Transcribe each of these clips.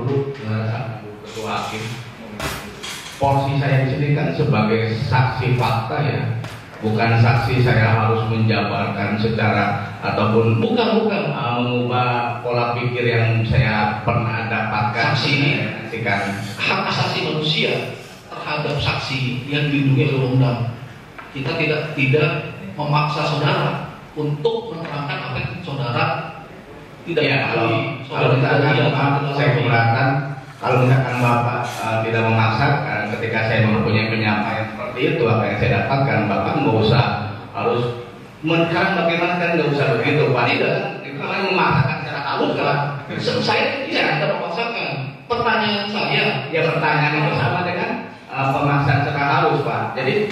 dulu Ketua Hakim. Porsi saya di sini kan sebagai saksi fakta ya, bukan saksi saya harus menjabarkan secara ataupun bukan mengubah pola pikir yang saya pernah dapatkan. Saksi ini kan hak asasi manusia terhadap saksi yang dilindungi oleh undang. Kita tidak memaksa saudara untuk menerangkan apa yang saudara tidak ya, mengetahui. kalau misalkan saya keberatan, kalau misalkan Bapak tidak memaksakan ketika saya mempunyai penyampaian seperti itu, apa yang saya dapatkan, Bapak nggak usah harus sekarang bagaimana kan nggak usah begitu, Pak. Tidak, itu namanya memaksakan secara halus kan. Saya tidak memaksakan. Pertanyaan saya, ya pertanyaan itu sama dengan pemaksaan secara halus, Pak. Jadi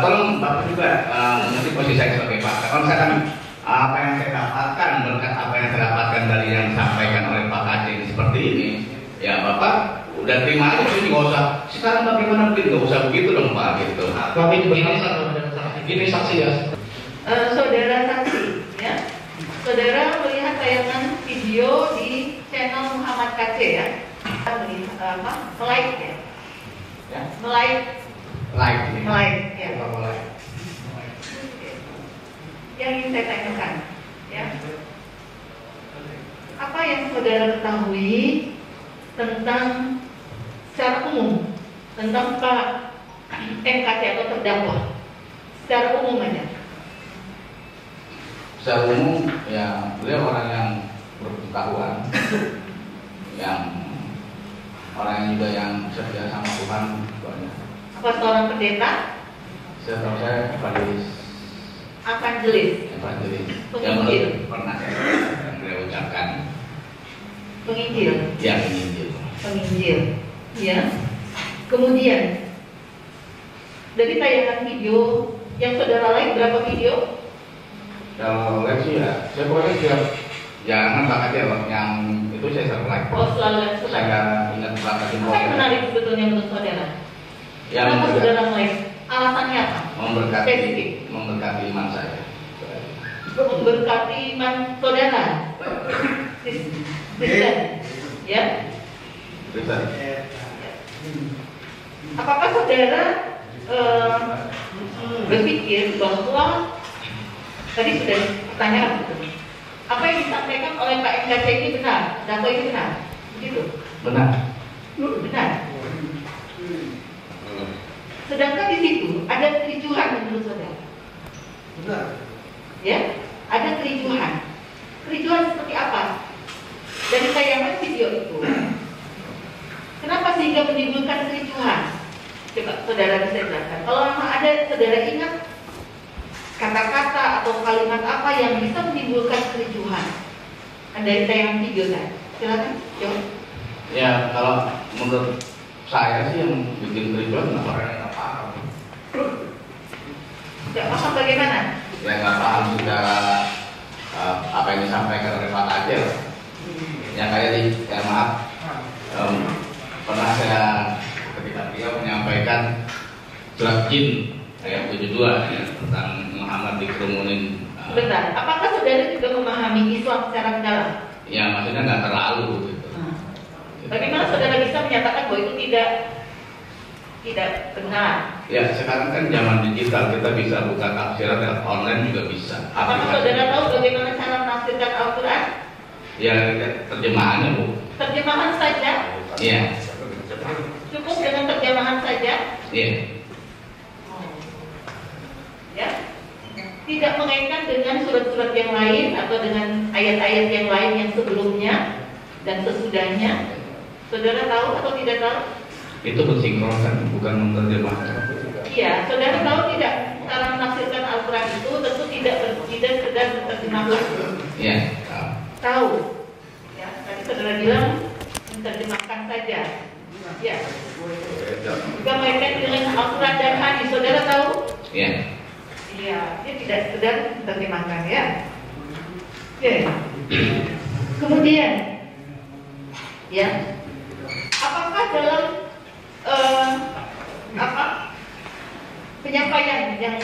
tolong Bapak juga nanti posisi saya sebagai Pak. Kalau misalkan apa yang saya dapatkan berkat apa yang saya dapatkan dari yang disampaikan oleh Pak Aceh ini seperti ini, ya Bapak udah terima aja, jadi nggak usah. Sekarang bagaimana begini, nggak usah begitu dong Pak gitu. kami ini saksi ya. Saudara saksi, ya. Saudara melihat tayangan video di channel Muhammad KC ya. Melihat like ya. Ya. Like ya. Yang ingin saya tanyakan, ya. Apa yang saudara ketahui tentang secara umum tentang Pak MKC atau terdakwa secara umum aja? Secara umum ya beliau orang yang berpengetahuan, yang orang yang juga yang setia sama Tuhan banyak. Apa seorang pendeta? Setahu saya Evangelis. yang pernah yang beliau ucapkan. Penginjil. Ya, penginjil. Ya. Kemudian dari tayangan video yang saudara like berapa video? Kalau like sih ya, saya pokoknya siap. Jangan Pak aja loh, yang itu saya selalu like. Oh, selalu Saya nggak ingat berapa jumlah. Apa yang menarik sebetulnya menurut saudara? Yang Kenapa saudara like? Alasannya apa? Memberkati iman saya. Memberkati iman saudara. Kristen, ya? Kristen. Apakah saudara berpikir bahwa tadi sudah pertanyaan apa yang disampaikan oleh Pak MKC ini benar? Dakwa ini benar? Begitu? Benar. Benar. Sedangkan di situ ada kericuhan menurut saudara. Benar. Ya, ada kericuhan. Kericuhan seperti apa? Dari tayangan video itu, kenapa sehingga menimbulkan kericuhan? Coba saudara bisa jelaskan. Kalau memang ada saudara ingat kata-kata atau kalimat apa yang bisa menimbulkan kericuhan dari tayangan video tadi? Silakan, jawab. Ya, kalau menurut saya sih yang bikin kericuhan orang yang nggak paham. Tidak paham bagaimana? Ya nggak paham secara apa yang disampaikan oleh Pak Aceh. Ya kayak maaf, pernah saya ketika beliau menyampaikan surat jin ayat 72 ya, tentang Muhammad dikerumunin. Sebentar, apakah saudara juga memahami Islam secara mendalam? Ya maksudnya nggak terlalu gitu. Bagaimana saudara bisa menyatakan bahwa itu tidak benar? Ya sekarang kan zaman digital, kita bisa buka tafsiran dan online juga bisa. Apakah saudara tahu bagaimana cara menafsirkan Al-Quran? Ya terjemahannya Bu. Terjemahan saja? Iya. Cukup dengan terjemahan saja? Iya. Ya, tidak mengaitkan dengan surat-surat yang lain atau dengan ayat-ayat yang lain yang sebelumnya dan sesudahnya. Saudara tahu atau tidak tahu? Itu bersinkronkan, bukan menerjemahkan. Iya, saudara tahu tidak cara menafsirkan Al-Quran itu tentu tidak sekedar menerjemahkan. Iya. Tahu? Ya, tadi saudara bilang menerjemahkan saja. Ya. Juga mengaitkan dengan Al-Quran dan hadis. Saudara tahu? Iya. Iya, dia tidak sekedar menerjemahkan ya. Oke. Kemudian, ya, apakah dalam penyampaian yang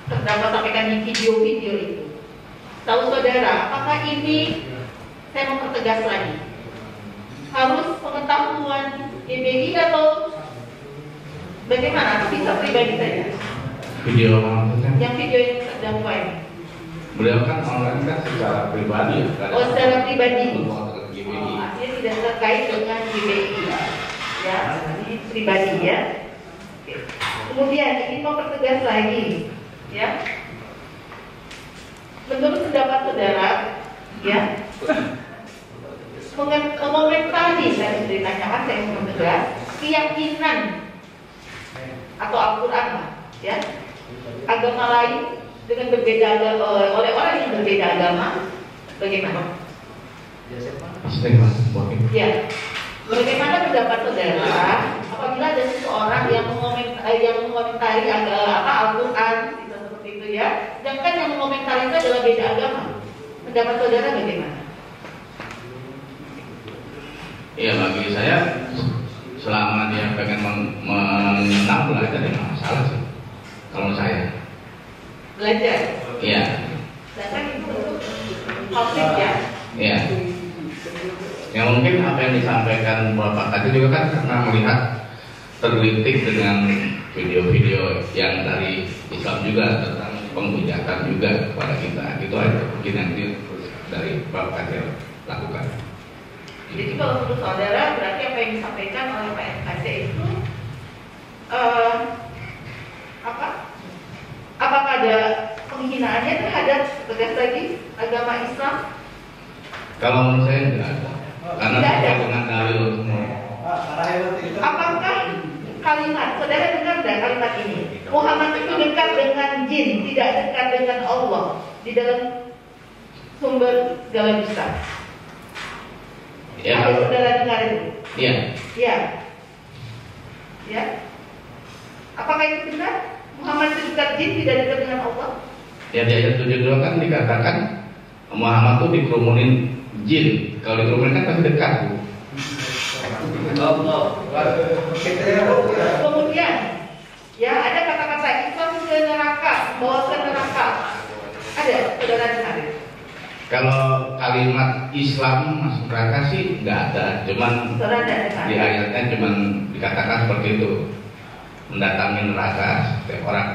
terdapat sampaikan di video-video itu, tahu saudara, apakah ini saya mau pertegas lagi, harus GBI atau bagaimana? Atau bisa pribadi saja? Video maksudnya? Yang video yang terdakwa ini. Beliau kan online kan secara pribadi ya. Oh, secara pribadi. GBI. Artinya tidak terkait dengan GBI. Ya, ini pribadi ya. Oke. Kemudian ini mempertegas lagi, ya. Menurut pendapat saudara, ya, mengomentari tadi sudah ditanyakan, saya mempertegas keyakinan atau Al-Quran, ya, agama lain dengan berbeda agama, oleh orang yang berbeda agama, bagaimana? Ya, bagaimana pendapat saudara apabila ada seseorang yang mengomentari Al-Quran seperti itu ya, sedangkan yang mengomentari itu adalah beda agama, pendapat saudara bagaimana? Ya bagi saya selama dia pengen mengenal belajar ya nggak masalah sih kalau saya. Belajar. Iya. Sedangkan itu konflik ya. Iya. Yang mungkin apa yang disampaikan Bapak tadi juga kan karena melihat tergelitik dengan video-video yang dari Islam juga tentang penghujatan juga kepada kita. Itu aja mungkin yang dari Bapak tadi lakukan. Jadi kalau menurut saudara berarti apa yang disampaikan oleh Pak MKC itu apakah ada penghinaannya terhadap tegas lagi agama Islam? Kalau menurut saya tidak ada, karena Tidak ada. sesuai dengan dalil semua. Apakah kalimat, saudara dengar tidak kalimat ini? Muhammad itu dekat dengan jin, tidak dekat dengan Allah di dalam sumber segala dusta. Ya, Ada saudara dengar itu? Iya. Ya. Ya. Apakah itu benar? Muhammad itu dekat jin, tidak dekat dengan Allah? Ya di ayat 72 kan dikatakan Muhammad itu dikerumunin jin. Kalau dikerumunin kan pasti dekat. Kemudian, ya ada kata-kata Islam ke neraka, bawa ke neraka. Ada, saudara dengar? Kalau kalimat Islam masuk neraka sih nggak ada, cuman Saudara dengar? di ayatnya cuman dikatakan seperti itu, mendatangi neraka setiap orang.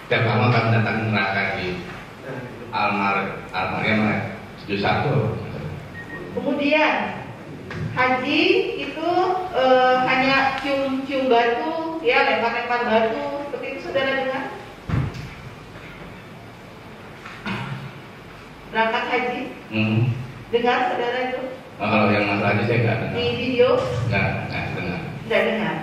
Setiap lama akan mendatangi neraka di Al-Maryam 71. Kemudian haji itu hanya cium batu, ya lempar-lempar batu, seperti itu saudara dengar? Berangkat haji, dengar saudara itu? Nah, kalau yang masalah haji saya nggak dengar. Di video? Nggak dengar. Tidak dengar.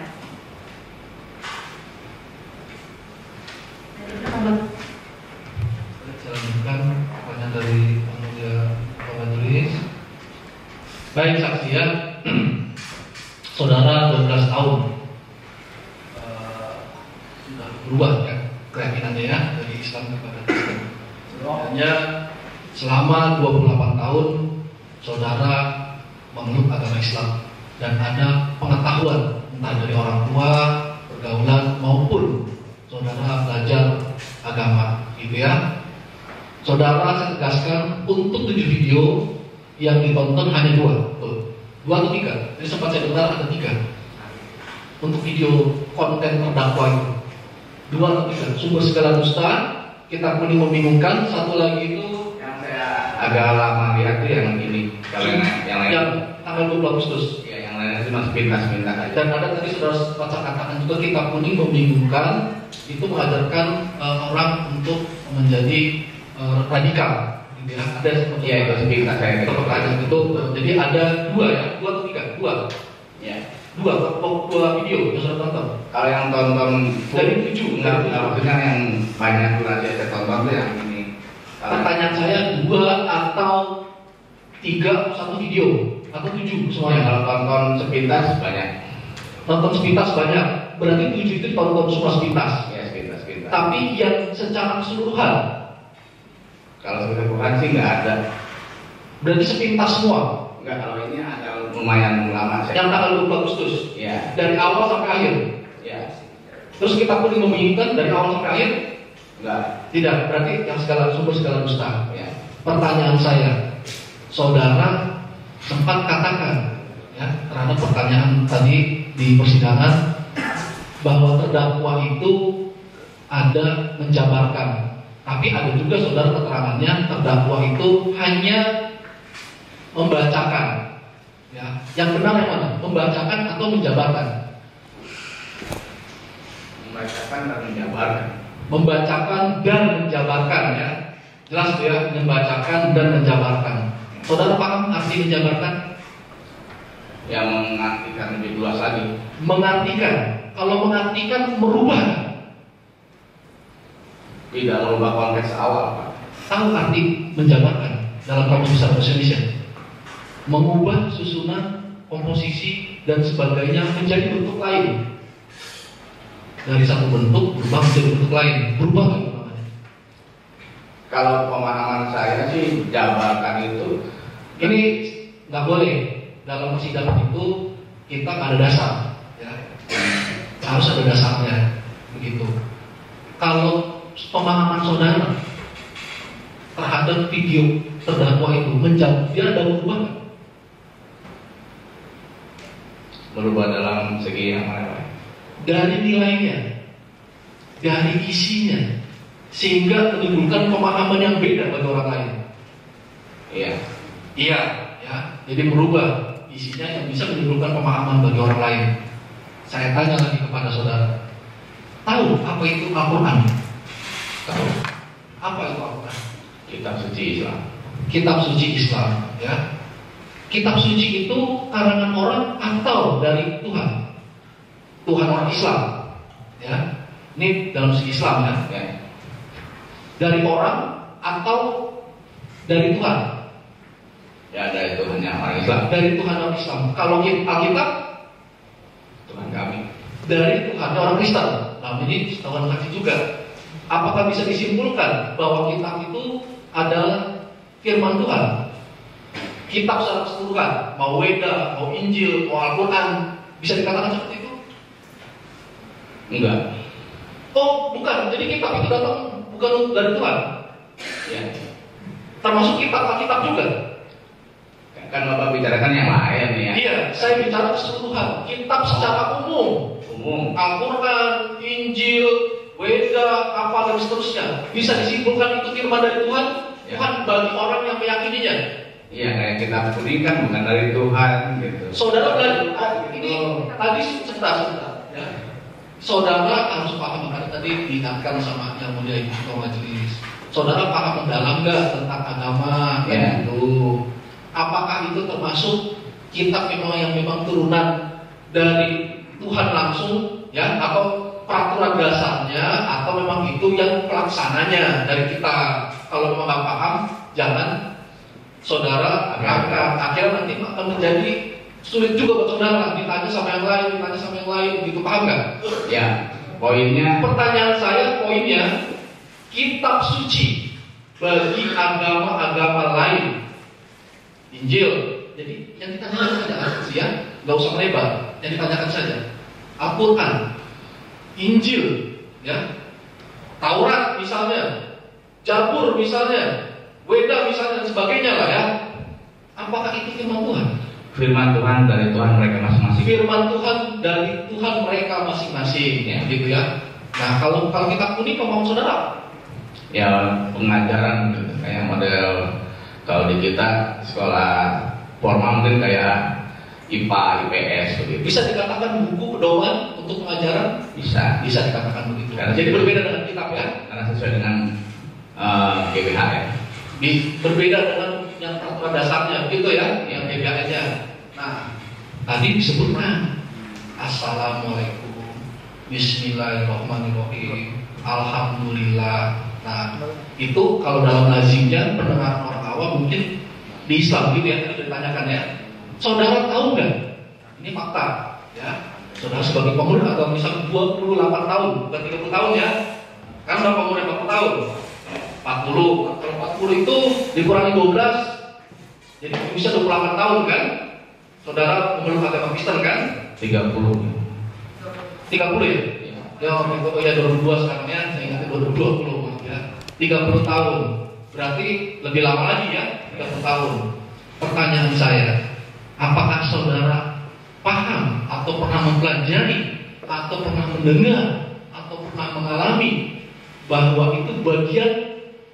Saya lanjutkan pertanyaan dari Mulia Pak Majelis. Baik saksi ya, saudara 12 tahun sudah berubah ya keyakinannya ya dari Islam kepada Kristen. Hanya selama 28 tahun saudara memeluk agama Islam dan ada pengetahuan entah dari orang tua, pergaulan maupun saudara belajar agama gitu ya. Saudara saya tegaskan untuk 7 video yang ditonton hanya 2 atau 3. Jadi sempat saya dengar ada 3 untuk video konten terdakwa itu. 2 atau 3 sumber segala dusta, kita kuning membingungkan. Satu lagi itu Yang saya agak lama lihat tuh yang ini. Kalau yang lain yang tanggal 20 Agustus. ya, yang lain itu masih pintas-pintas aja. Dan ada tadi saudara baca katakan juga kita kuning membingungkan, itu mengajarkan orang untuk menjadi radikal. Gitu ya. Ada seperti Iya itu sepintas saya. pertanyaan itu. Jadi ada 2 ya, 2 atau 3? 2. Ya. 2 video yang sudah tonton. Kalau yang tonton Dari 7 enggak maksudnya yang banyak durasi saya tonton tuh yang ini. Pertanyaan saya 2 atau 3 atau 1 video atau 7 Yang semuanya. kalau tonton sepintas banyak. Tonton sepintas banyak. Berarti 7 itu tonton semua sepintas. Ya sepintas. Tapi yang secara keseluruhan Kalau keseluruhan sih nggak ada. berarti sepintas semua. Enggak, kalau ini ada lumayan lama saya. Yang tanggal 20 Agustus. Ya. Dari awal sampai akhir. Ya. Terus kita pun membingungkan dari awal sampai akhir. Enggak. Tidak, berarti yang sumber segala dusta. Ya. Pertanyaan saya, saudara sempat katakan ya terhadap pertanyaan tadi di persidangan bahwa terdakwa itu ada menjabarkan, tapi ada juga saudara keterangannya terdakwa itu hanya membacakan. Ya, yang benar yang mana? Membacakan atau menjabarkan? Membacakan dan menjabarkan. Membacakan dan menjabarkan, ya. Jelas ya, membacakan dan menjabarkan. Saudara paham arti menjabarkan? Yang mengartikan lebih luas lagi. Mengartikan. Kalau mengartikan merubah. Tidak merubah konteks awal, Pak. Tahu arti menjabarkan dalam kamus besar bahasa Indonesia? Mengubah susunan, komposisi dan sebagainya menjadi bentuk lain. Dari satu bentuk berubah menjadi bentuk lain. Berubah nggak namanya? Kalau pemahaman saya sih jabarkan itu Ini nggak boleh. Dalam persidangan itu kita nggak ada dasar, ya. Harus ada dasarnya, begitu. Kalau pemahaman saudara terhadap video terdakwa itu menjawab, dia ada berubah nggak? berubah dalam segi yang mana, Pak? Dari nilainya, dari isinya, sehingga menimbulkan pemahaman yang beda bagi orang lain. Iya. Iya, ya. Jadi merubah isinya yang bisa menimbulkan pemahaman bagi orang lain. Saya tanya lagi kepada saudara, tahu apa itu Al-Quran? Tahu. Apa itu Al-Quran? Kitab suci Islam. Kitab suci Islam, ya. Kitab suci itu karangan orang atau dari Tuhan? Tuhan orang Islam, ya. Ini dalam segi Islam, ya. Ya. Dari orang atau dari Tuhan? Ya, ada itu hanya orang Islam. Dari Tuhan orang Islam. Kalau Alkitab Tuhan kami. dari Tuhan orang Kristen. Nah, ini setahuan saksi juga. Apakah bisa disimpulkan bahwa kitab itu adalah firman Tuhan? Kitab secara keseluruhan, mau Weda, mau Injil, mau Al-Quran, bisa dikatakan seperti itu? Enggak. Oh, bukan. Jadi kitab itu datang bukan dari Tuhan. Ya. Termasuk kitab Alkitab juga. Kan Bapak bicarakan yang lain ya. Iya, saya bicara keseluruhan. Kitab secara umum, Umum. Al-Quran, Injil, Weda, apa dan seterusnya. Bisa disimpulkan itu firman dari Tuhan? Ya. Tuhan bagi orang yang meyakininya. Iya, kayak kitab kuning kan bukan dari Tuhan gitu. Saudara belajar ini tadi sebentar, ya. Saudara harus paham, karena tadi diingatkan sama yang mulia Ibu Ketua Majelis. Saudara paham mendalam nggak tentang agama? Ya. Itu. Apakah itu termasuk kitab yang memang turunan dari Tuhan langsung, ya, atau peraturan dasarnya, atau memang itu yang pelaksananya dari kita? Kalau memang nggak paham, jangan saudara agak akhirnya nanti akan menjadi sulit juga buat saudara. Ditanya sama yang lain, ditanya sama yang lain, gitu, paham nggak? Ya, poinnya. Pertanyaan saya, poinnya, kitab suci bagi agama-agama lain, Injil. Jadi yang ditanyakan saja ya, nggak usah melebar. Yang ditanyakan saja, Al-Quran, Injil, ya, Taurat misalnya, Jabur misalnya, Weda misalnya dan sebagainya lah, ya. Apakah itu firman Tuhan? Firman Tuhan dari Tuhan mereka masing-masing. Firman Tuhan dari Tuhan mereka masing-masing, ya, gitu ya. Nah, kalau kitab kuning, mau saudara? Ya, pengajaran gitu. Kayak model kalau di kita sekolah formal mungkin kayak IPA, IPS begitu. Bisa dikatakan buku pedoman untuk pengajaran? Bisa. Bisa dikatakan begitu. Karena Jadi berbeda dengan kitab, ya. Karena sesuai dengan GBHN. Berbeda dengan yang peraturan dasarnya, gitu ya, yang GBHN-nya. Nah, tadi disebutkan Assalamualaikum, Bismillahirrahmanirrahim, Alhamdulillah. Nah, itu kalau dalam lazimnya pendengar orang awam mungkin di Islam gitu ya, tadi ditanyakan ya. Saudara tahu nggak? Ini fakta, ya. Saudara sebagai pemuda atau misal 28 tahun, bukan 30 tahun ya. Kan udah pemuda 40 tahun. 40. Kalau 40 itu dikurangi 12, jadi bisa 28 tahun kan? Saudara pemeluk agama Kristen kan? 30. 30 ya? Ya, oh ya 2002 sekarang ya, saya ingat 2020 ya. 30 tahun. Berarti lebih lama lagi ya, 30 tahun. Pertanyaan saya, apakah saudara paham apa atau pernah mempelajari, atau pernah mendengar, atau pernah mengalami bahwa itu bagian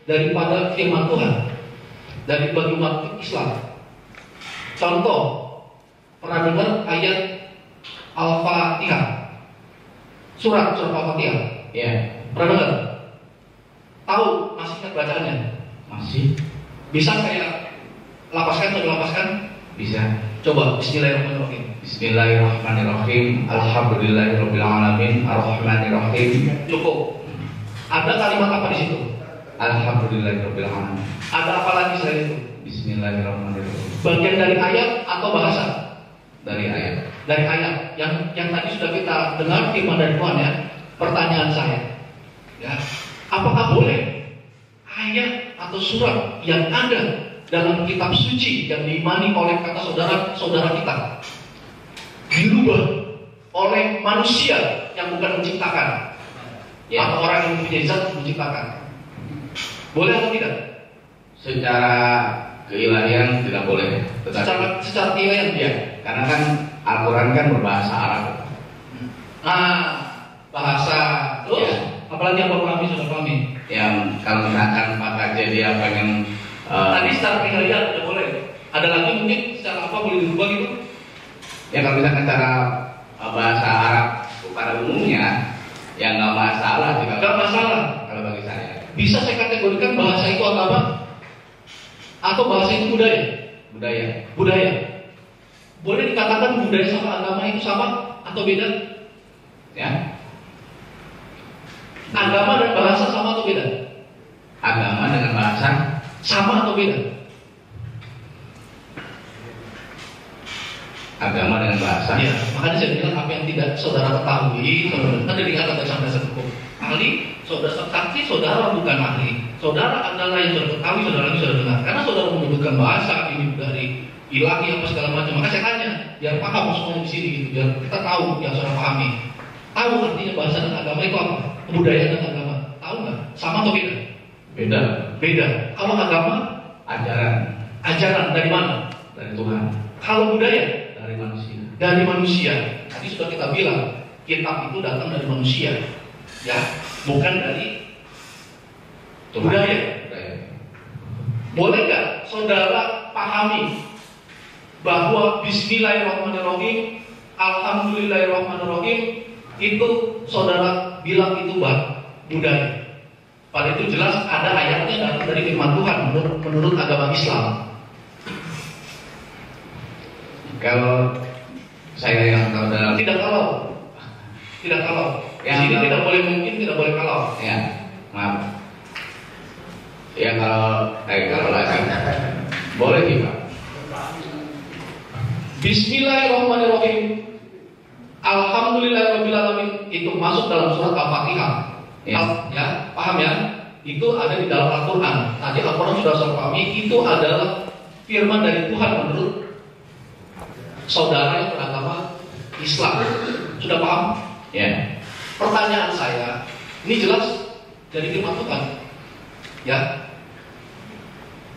daripada firman Tuhan dari bagi umat Islam? Contoh, pernah dengar ayat Al-Fatihah, surat Al-Fatihah? Ya. Pernah dengar? Tahu? Masih ingat bacaannya? Masih. Bisa saya lapaskan atau dilapaskan? Bisa. Coba, Bismillahirrahmanirrahim. Bismillahirrahmanirrahim. Alhamdulillahirabbil alamin. Arrahmanirrahim. Cukup. Ada kalimat apa di situ? Alhamdulillahirabbil alamin. Ada apa lagi selain itu? Bismillahirrahmanirrahim. Bagian dari ayat atau bahasa? Dari ayat. Dari ayat. Yang tadi sudah kita dengar firman dari Tuhan ya. Pertanyaan saya, ya, apakah boleh ayat atau surat yang ada dalam kitab suci yang diimani oleh kata saudara-saudara kita dirubah oleh manusia yang bukan menciptakan, Ya. atau orang yang punya zat menciptakan? Boleh atau tidak? Secara keilahian tidak boleh. Tetapi Secara keilahian ya, karena kan Al-Quran kan berbahasa Arab. Bahasa terus Ya. apalagi yang baru kami sudah pahami. Yang kalau misalkan Pak Kaje dia pengen Tadi secara keilahian tidak boleh. Ada lagi mungkin secara apa boleh dirubah gitu? ya kalau misalkan cara bahasa Arab pada umumnya ya nggak masalah juga. Nggak masalah. Kalau bagi saya. Bisa saya kategorikan bahasa itu agama atau bahasa itu budaya? Budaya. Budaya. Boleh dikatakan budaya sama agama itu sama atau beda? Ya. Agama dan bahasa sama atau beda? Agama dengan bahasa Sama atau beda? agama dengan bahasa. Ya, makanya saya bilang apa yang tidak saudara ketahui, saudara kan didengar kata dasar hukum. Ahli, saudara saksi, saudara bukan ahli. Saudara adalah yang saudara ketahui, saudara lagi saudara dengar. Karena saudara menyebutkan bahasa ini dari ilahi apa segala macam. Maka saya tanya, biar paham semuanya di sini gitu, biar kita tahu yang saudara pahami. Tahu artinya bahasa dan agama itu apa? Kebudayaan dan agama. Tahu nggak? Sama atau beda? Beda. Beda. Kalau agama, ajaran dari mana? Dari Tuhan. Kalau budaya, Dari manusia. dari manusia. Tadi sudah kita bilang, kitab itu datang dari manusia, ya, bukan dari Tuhan. budaya. Budaya. Boleh nggak saudara pahami bahwa Bismillahirrahmanirrahim, Alhamdulillahirrahmanirrahim itu saudara bilang itu budaya? Pada itu jelas ada ayatnya datang dari firman Tuhan menurut agama Islam. Kalau saya yang tahu dalam Tidak kalau. Di sini tidak boleh mungkin, tidak boleh kalau. ya maaf ya kalau lagi boleh juga. Bismillahirrahmanirrahim, Alhamdulillahirrahmanirrahim itu masuk dalam surat Al-Fatihah. Ya. Ya, paham ya? Itu ada di dalam Al-Quran. Tadi Al-Quran sudah saya pahami, itu adalah firman dari Tuhan menurut saudara yang beragama Islam. Sudah paham? Ya. Pertanyaan saya, ini jelas dari firman Tuhan, ya.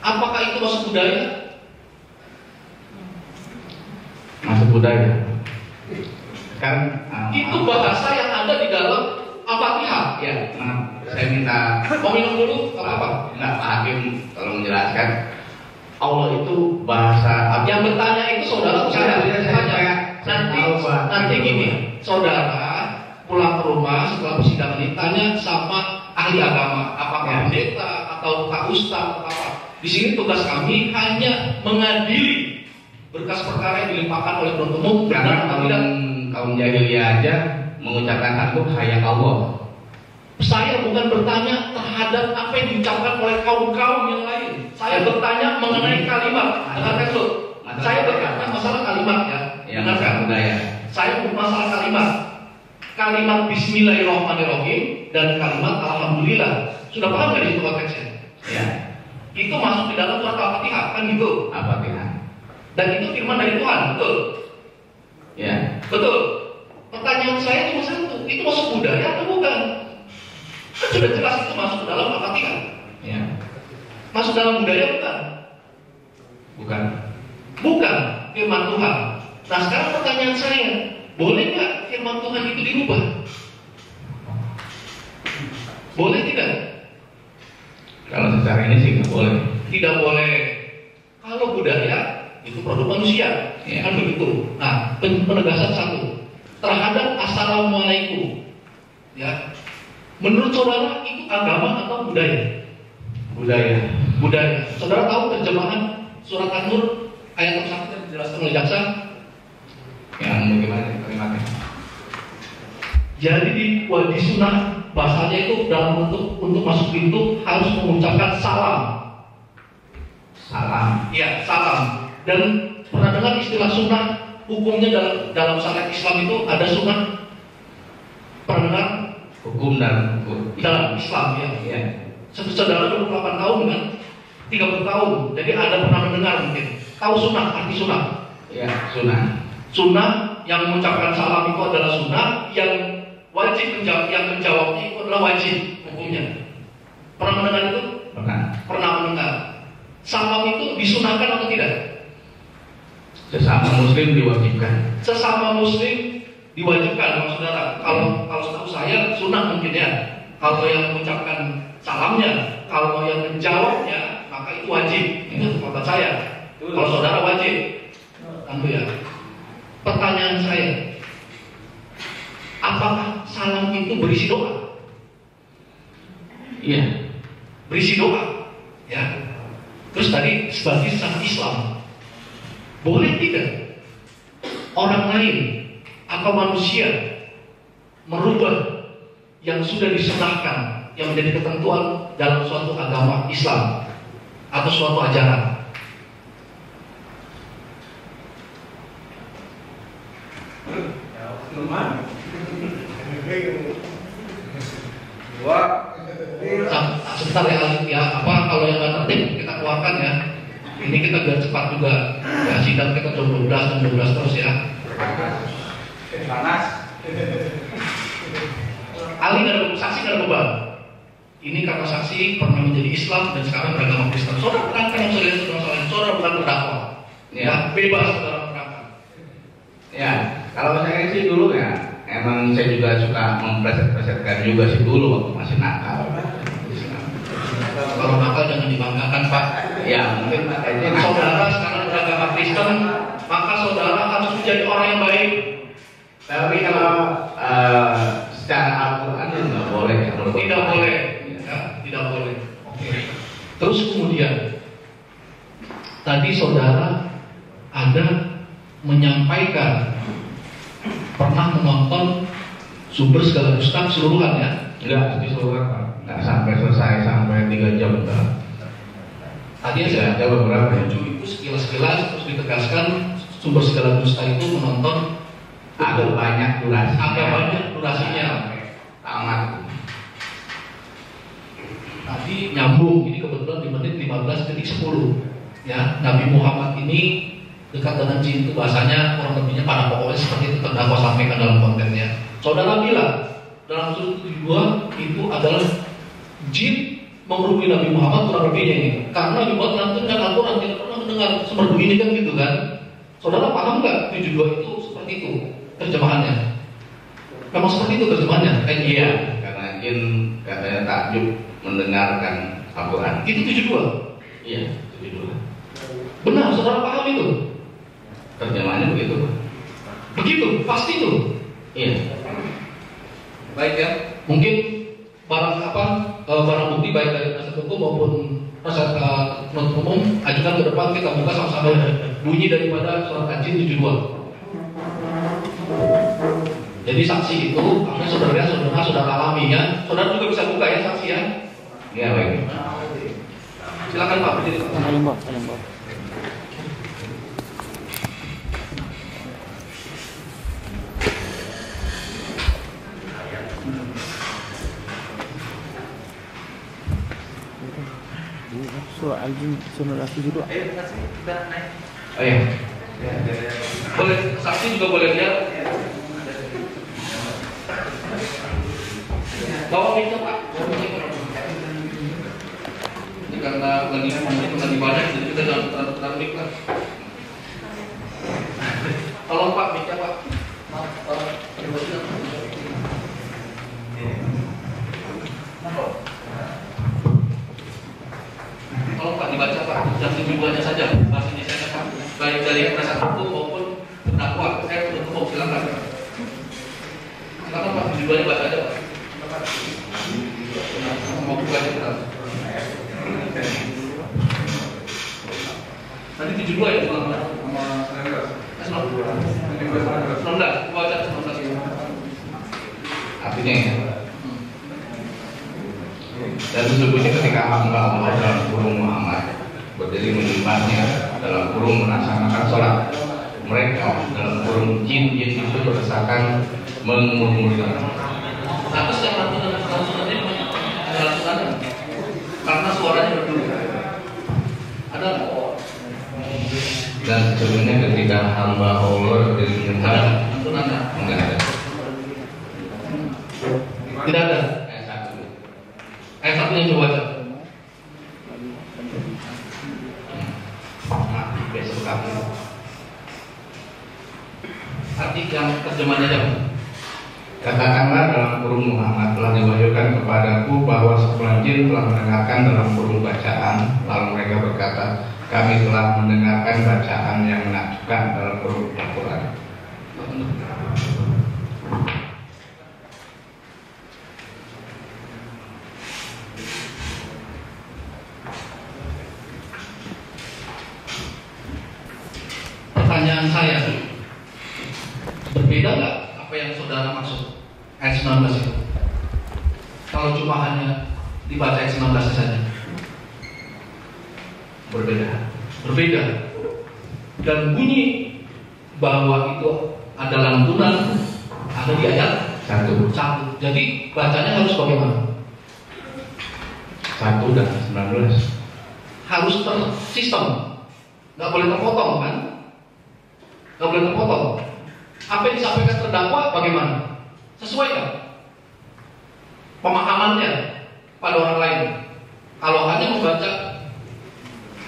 Apakah itu masuk budaya? Masuk budaya. Kan Itu bahasa yang ada di dalam Al-Fatihah. ya maaf saya minta Mau minum dulu? Gak apa-apa. enggak Pak Hakim tolong menjelaskan Allah itu bahasa apa? Yang bertanya itu saudara, Saya tanya. Nanti gini, saudara pulang ke rumah setelah persidangan ini tanya sama ahli agama, apakah pendeta atau pak ustaz atau apa. Di sini tugas kami hanya mengadili berkas perkara yang dilimpahkan oleh penuntut umum. Karena kaum jahiliyah aja mengucapkan takbir hayya Allah. Saya bukan bertanya terhadap apa yang diucapkan oleh kaum-kaum yang lain. Saya bertanya mengenai kalimat. Dengarkan dulu. Saya bertanya masalah kalimat ya. Dengarkan budaya. Saya masalah kalimat. Kalimat Bismillahirrahmanirrahim dan kalimat Alhamdulillah. Sudah paham nggak di situ konteksnya? Ya. Itu masuk di dalam surat Al-Fatihah kan gitu. Apa Tuhan? Dan itu firman dari Tuhan, betul? Ya. Betul. Pertanyaan saya cuma satu, itu masuk budaya atau bukan? Kan sudah jelas itu masuk ke dalam Al-Fatihah. Ya. Masuk dalam budaya bukan? Bukan. Bukan firman Tuhan. Nah sekarang pertanyaan saya, Boleh nggak firman Tuhan itu dirubah? Boleh tidak? Kalau secara ini sih nggak boleh. Tidak boleh. Kalau budaya itu produk manusia, Ya. kan begitu. Nah, penegasan satu terhadap assalamualaikum, ya. Menurut saudara itu agama atau budaya? Budaya. Budaya. Saudara tahu terjemahan surat An-Nur ayat 1 yang dijelaskan oleh jaksa? Yang bagaimana kalimatnya? Jadi di sunnah bahasanya itu dalam bentuk untuk masuk pintu harus mengucapkan salam. Salam. Ya, salam. Dan pernah dengar istilah sunnah hukumnya dalam syariat Islam itu ada sunnah? Pernah dengar? Hukum dan hukum. Dalam Islam ya. Iya. Saudara 28 tahun kan? 30 tahun. Jadi ada pernah mendengar mungkin. Tahu sunnah, arti sunnah? Iya, sunnah. Sunnah yang mengucapkan salam itu adalah sunnah, yang wajib menjawabnya itu adalah wajib hukumnya. Pernah mendengar itu? Pernah. Pernah mendengar. Salam itu disunahkan atau tidak? Sesama muslim diwajibkan. Sesama muslim diwajibkan, saudara. Kalau setahu saya sunnah mungkin ya. Kalau yang mengucapkan salamnya, kalau yang menjawabnya, maka itu wajib. Itu pendapat saya. Kalau saudara wajib, tentu ya. Pertanyaan saya, apakah salam itu berisi doa? Iya. Berisi doa, ya. Terus tadi sebagai sesama Islam, boleh tidak orang lain atau manusia merubah yang sudah disunahkan, yang menjadi ketentuan dalam suatu agama Islam atau suatu ajaran? Sebentar ya, kalau yang nggak tertib kita keluarkan ya. Ini kita biar cepat juga. Ya, sidang kita jam 12 terus ya. Panas. Ali nggak ada saksi, nggak ada beban. Ini karena saksi pernah menjadi Islam dan sekarang beragama Kristen. Saudara terangkan yang saudara bukan terdakwa. Ya, bebas saudara terangkan. Ya, kalau saya sih dulu ya, emang saya juga suka mempleset-plesetkan juga sih dulu waktu masih nakal. Kalau nakal jangan dibanggakan Pak. Ya, mungkin makanya Saudara sekarang beragama Kristen, maka saudara harus menjadi orang yang baik. Tapi kalau secara Al-Quran ya nggak boleh ya. Tidak boleh, ya, tidak boleh. Oke. Terus kemudian tadi saudara ada menyampaikan pernah menonton Sumber Segala Dusta keseluruhan ya? Enggak, keseluruhan Pak. Nggak sampai selesai, sampai 3 jam enggak. Tadi Ada saya beberapa ya. itu sekilas-sekilas terus ditegaskan Sumber Segala Dusta itu menonton Agak banyak durasinya. agak banyak durasinya. Tamat. Tadi nyambung, ini kebetulan di menit 15:10 ya. Nabi Muhammad ini dekat dengan jin itu bahasanya kurang lebihnya pada pokoknya seperti itu terdakwa sampaikan dalam kontennya. Saudara bilang dalam surah 72 itu adalah jin mengerumuni Nabi Muhammad kurang lebihnya ini. Karena Nabi Muhammad nanti dengan Al-Quran tidak pernah mendengar seperti ini kan gitu kan. Saudara paham nggak 72 itu seperti itu terjemahannya? Memang seperti itu terjemahannya? Iya, karena jin katanya takjub mendengarkan Al-Quran. Itu 72? Iya, 72. Benar, saudara paham itu? Terjemahannya begitu. Begitu, pasti itu. Iya. Baik ya, mungkin barang bukti baik dari penasihat hukum maupun penasihat penuntut umum ajukan ke depan, kita buka sama-sama bunyi daripada surat An-Jin 72. Jadi saksi itu apa saudara alami ya. Saudara juga bisa buka ya saksi ya. Iya, baik. Silakan Pak, berdiri. Surah Al-Jin surah 72. Oh iya. Boleh, saksi juga boleh lihat. Bawa mic Pak. Ini karena lagi banyak, jadi kita jangan taruh mic lah. Tolong Pak, mic Pak. dari penasihat hukum maupun terdakwa. Saya untuk umum, silakan. Silakan Pak, tujuannya baca aja Pak. Mau buka aja. Nanti 72 ya sama 19. Baca 19. Artinya ya. Dan sesungguhnya ketika hamba Allah dalam kurung Muhammad berdiri menyembahnya, dalam kurung melaksanakan sholat, mereka dalam kurung jin itu berdasarkan mengumumkan. Atas yang langsung ini ada karena suaranya berdua. Ada nggak? Dan sesungguhnya ketika hamba Allah berdiri menyembah, enggak ada. Tidak ada. Ayat 1 yang coba baca. Mati besok kamu. Arti yang terjemahannya apa? Katakanlah dalam kurung Muhammad telah diwahyukan kepadaku bahwa sekumpulan jin telah mendengarkan dalam kurung bacaan, lalu mereka berkata, kami telah mendengarkan bacaan yang menakjubkan dalam kurung Al-Quran. Pertanyaan saya, berbeda nggak apa yang saudara maksud ayat 19 itu? Kalau cuma hanya dibaca ayat 19 saja. Berbeda. Dan bunyi bahwa itu ada lantunan ada di ayat 1. Jadi bacanya harus bagaimana? 1 dan 19 Harus tersistem, nggak boleh terpotong kan? Nggak boleh terpotong. Apa yang disampaikan terdakwa bagaimana? Sesuai nggak pemahamannya pada orang lain? Kalau hanya membaca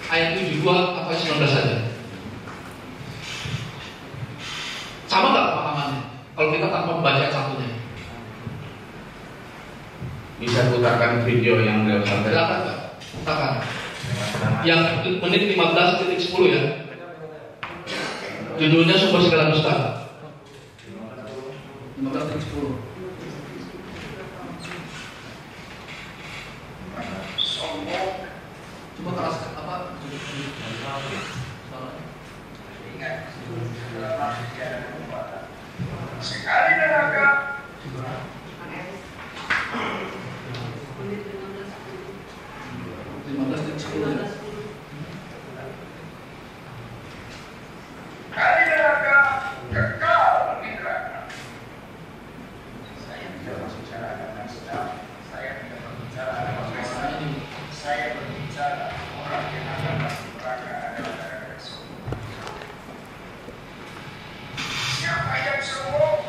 ayat 72 atau ayat 19 saja, sama nggak pemahamannya? Kalau kita tanpa membaca ayat satunya, bisa putarkan video yang beliau sampaikan. silakan Pak, putarkan. Yang menit 15:10 ya. Judulnya Sumber Segala Dusta. 15:10. Coba keras apa? Sekali neraka. Kali neraka kekal di neraka. Saya tidak berbicara dengan sedang. Saya tidak berbicara dengan sedang. Saya berbicara orang yang akan masuk neraka adalah semua. Siapa yang semua?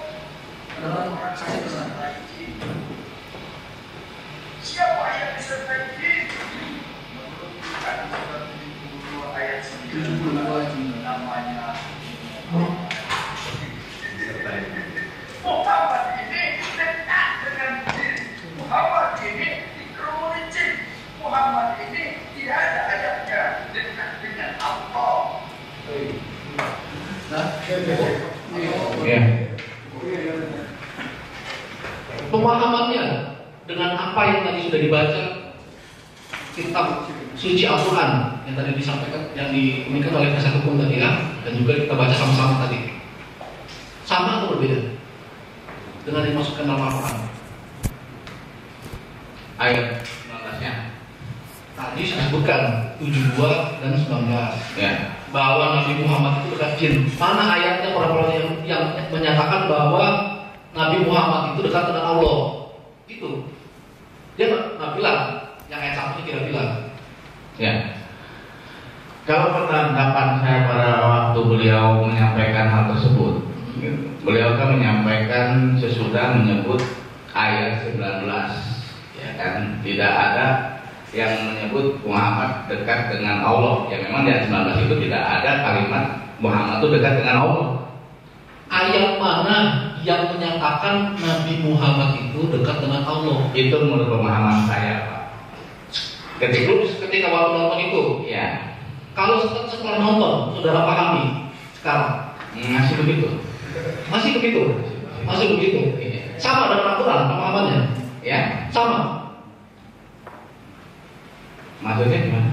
Orang saya disertai jin. Siapa yang disertai jin? Menurut 72 ayat 9 namanya Muhammad ini dekat dengan jin. Muhammad ini dikerumuni jin. Muhammad ini tidak ada ayatnya dekat dengan Allah. Ya. Pemahamannya dengan apa yang tadi sudah dibaca kitab suci Al-Quran yang tadi disampaikan, yang diunikan oleh penasihat hukum tadi ya, dan juga kita baca sama-sama tadi, sama atau berbeda dengan dimasukkan dalam Al-Quran? Ayat 19-nya. Tadi sudah sebutkan 72 dan 19 Ya. bahwa Nabi Muhammad itu dekat jin. Mana ayatnya orang-orang yang menyatakan bahwa Nabi Muhammad itu dekat dengan Allah? Itu dia nggak bilang, yang ayat 1 tidak bilang. Ya. Kalau penanggapan saya pada waktu beliau menyampaikan hal tersebut, beliau kan menyampaikan sesudah menyebut ayat 19, ya kan, tidak ada yang menyebut Muhammad dekat dengan Allah. Ya memang di ayat 19 itu tidak ada kalimat Muhammad itu dekat dengan Allah. Ayat mana yang menyatakan Nabi Muhammad itu dekat dengan Allah? Itu menurut pemahaman saya, Pak. Ketika baru nonton itu, Ya. kalau setelah nonton, saudara pahami sekarang? Masih begitu. Masih begitu? Masih begitu? Sama dengan Al-Quran pemahamannya? Ya, Sama. maksudnya gimana?